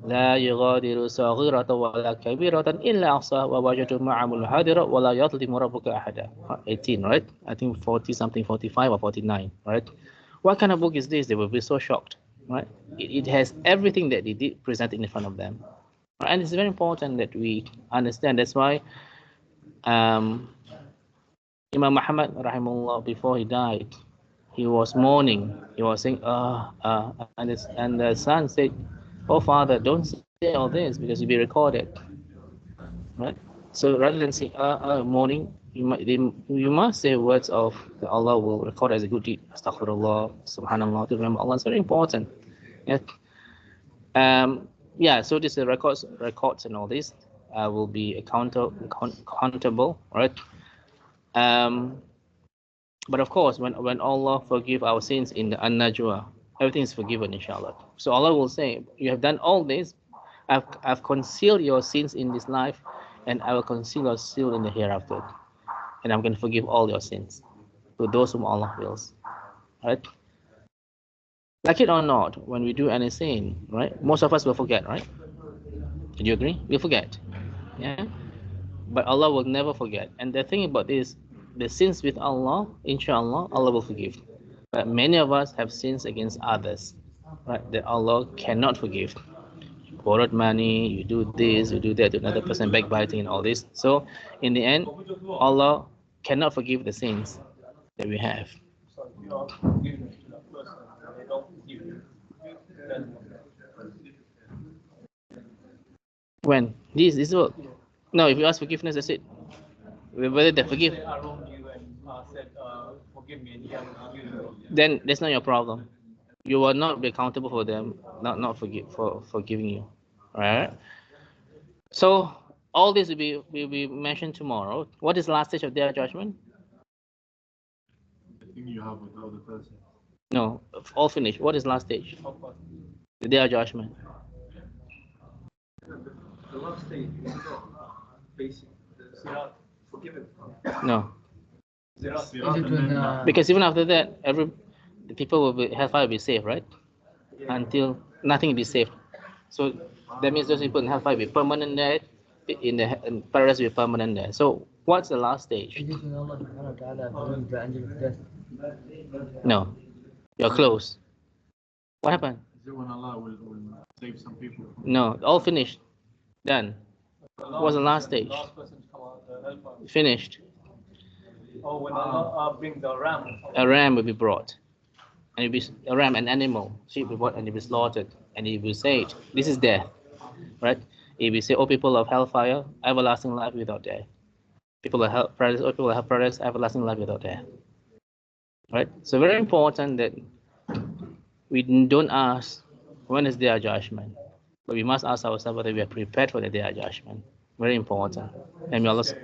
لا يغادر صغيرة ولا كبيرة إلا أحصاها ووجدوا ما عملوا حاضرا ولا يظلم ربك أحدا. 18, right? I think 40 something, 45 or 49, right? What kind of book is this? They will be so shocked, right? It has everything that they did presented in front of them, and it's very important that we understand. That's why Imam Muhammad rahimahullah, before he died, he was mourning. He was saying, and the son said, "Oh father, don't say all this because you'll be recorded." Right? So rather than saying mourning, you must say words of that Allah will record as a good deed. Astaghfirullah, subhanallah, to remember Allah is very important. Yeah. So this records and all this will be accountable, right? But of course, when Allah forgive our sins in the An-Najwa, everything is forgiven, inshallah. So Allah will say, you have done all this, I've concealed your sins in this life, and I will conceal your sin in the hereafter. And I'm going to forgive all your sins to those whom Allah wills. Right? Like it or not, when we do any sin, right, most of us will forget, right? Do you agree? We'll forget. Yeah? But Allah will never forget. And the thing about this, the sins with Allah, inshallah, Allah will forgive. But many of us have sins against others, right, that Allah cannot forgive. You borrowed money, you do this, you do that to another person, backbiting and all this. So in the end, Allah cannot forgive the sins that we have. So if you ask forgiveness to that person and they don't forgive you, then When? This will. No, if you ask forgiveness, that's it. Whether they forgive, say I wronged you and said forgive me and you haven't forgiven me. then that's not your problem. You will not be accountable for them not forgiving you. Right? So all this will be mentioned tomorrow. What is the last stage of their judgment? thing you have with the other person. No, all finished. What is last stage? The day of judgment. The last stage is not basic. Forgiven. No, Sirat, Is it and when, then, because even after that, the people will be hellfire will be saved, right? Until nothing will be saved. So that means those people in hellfire will be permanent there. In paradise will be permanent there. So what's the last stage? is it when Allah subhanahu wa ta'ala brings the angel of death? No, you're close. What happened? is it when Allah will save some people? No, all finished, done. What's the last stage? Finished. Oh, when Allah brings the ram. A ram will be brought, and it will be a ram, an animal, sheep will be brought, and it will be slaughtered, and it will say, "This is death," right? It will say, "O people of hellfire, everlasting life without death. People of hell, paradise, O people of hell, paradise, everlasting life without death." Right. So very important that we don't ask when is their judgment, but we must ask ourselves whether we are prepared for the day of judgment. Very important. And we also,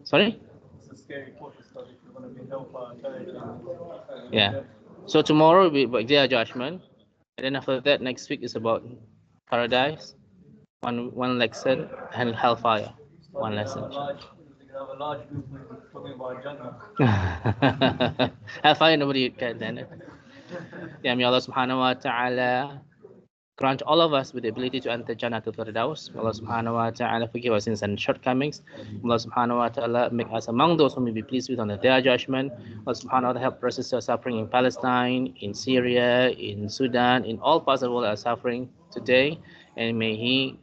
sorry. It's a scary thought because if you're going to be hellfire, Yeah. So tomorrow will be about day of judgment, and then after that, next week is about paradise, one lesson, and hellfire, one lesson. have a large group talking about Jannah. Hellfire, nobody can then it. Yeah, may Allah subhanahu wa ta'ala grant all of us with the ability to enter Jannatul Firdaus. Allah subhanahu wa ta'ala forgive our sins and shortcomings. Allah subhanahu wa ta'ala make us among those who may be pleased with on the day of judgment. Allah subhanahu wa ta'ala help brothers who are suffering in Palestine, in Syria, in Sudan, in all parts of the world are suffering today. And may He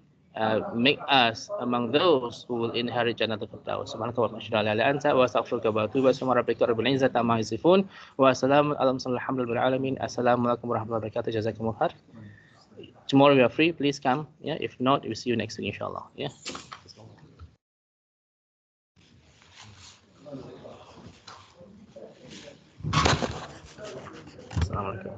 make us among those who will inherit Jannatul Firdaus. Subhanaka wa ta'ala anta wa astaghfiruka wa atubu ilaik. Rabbika rabbil izzati amma yasifun wa salamun ala mursalin alhamdulillahi alamin. Assalamu alaikum wa rahmatullahi wa barakatuh. Jazakumullah khair. Tomorrow we are free, please come. Yeah, if not, we'll see you next week, inshallah. Yeah. Assalamu alaikum.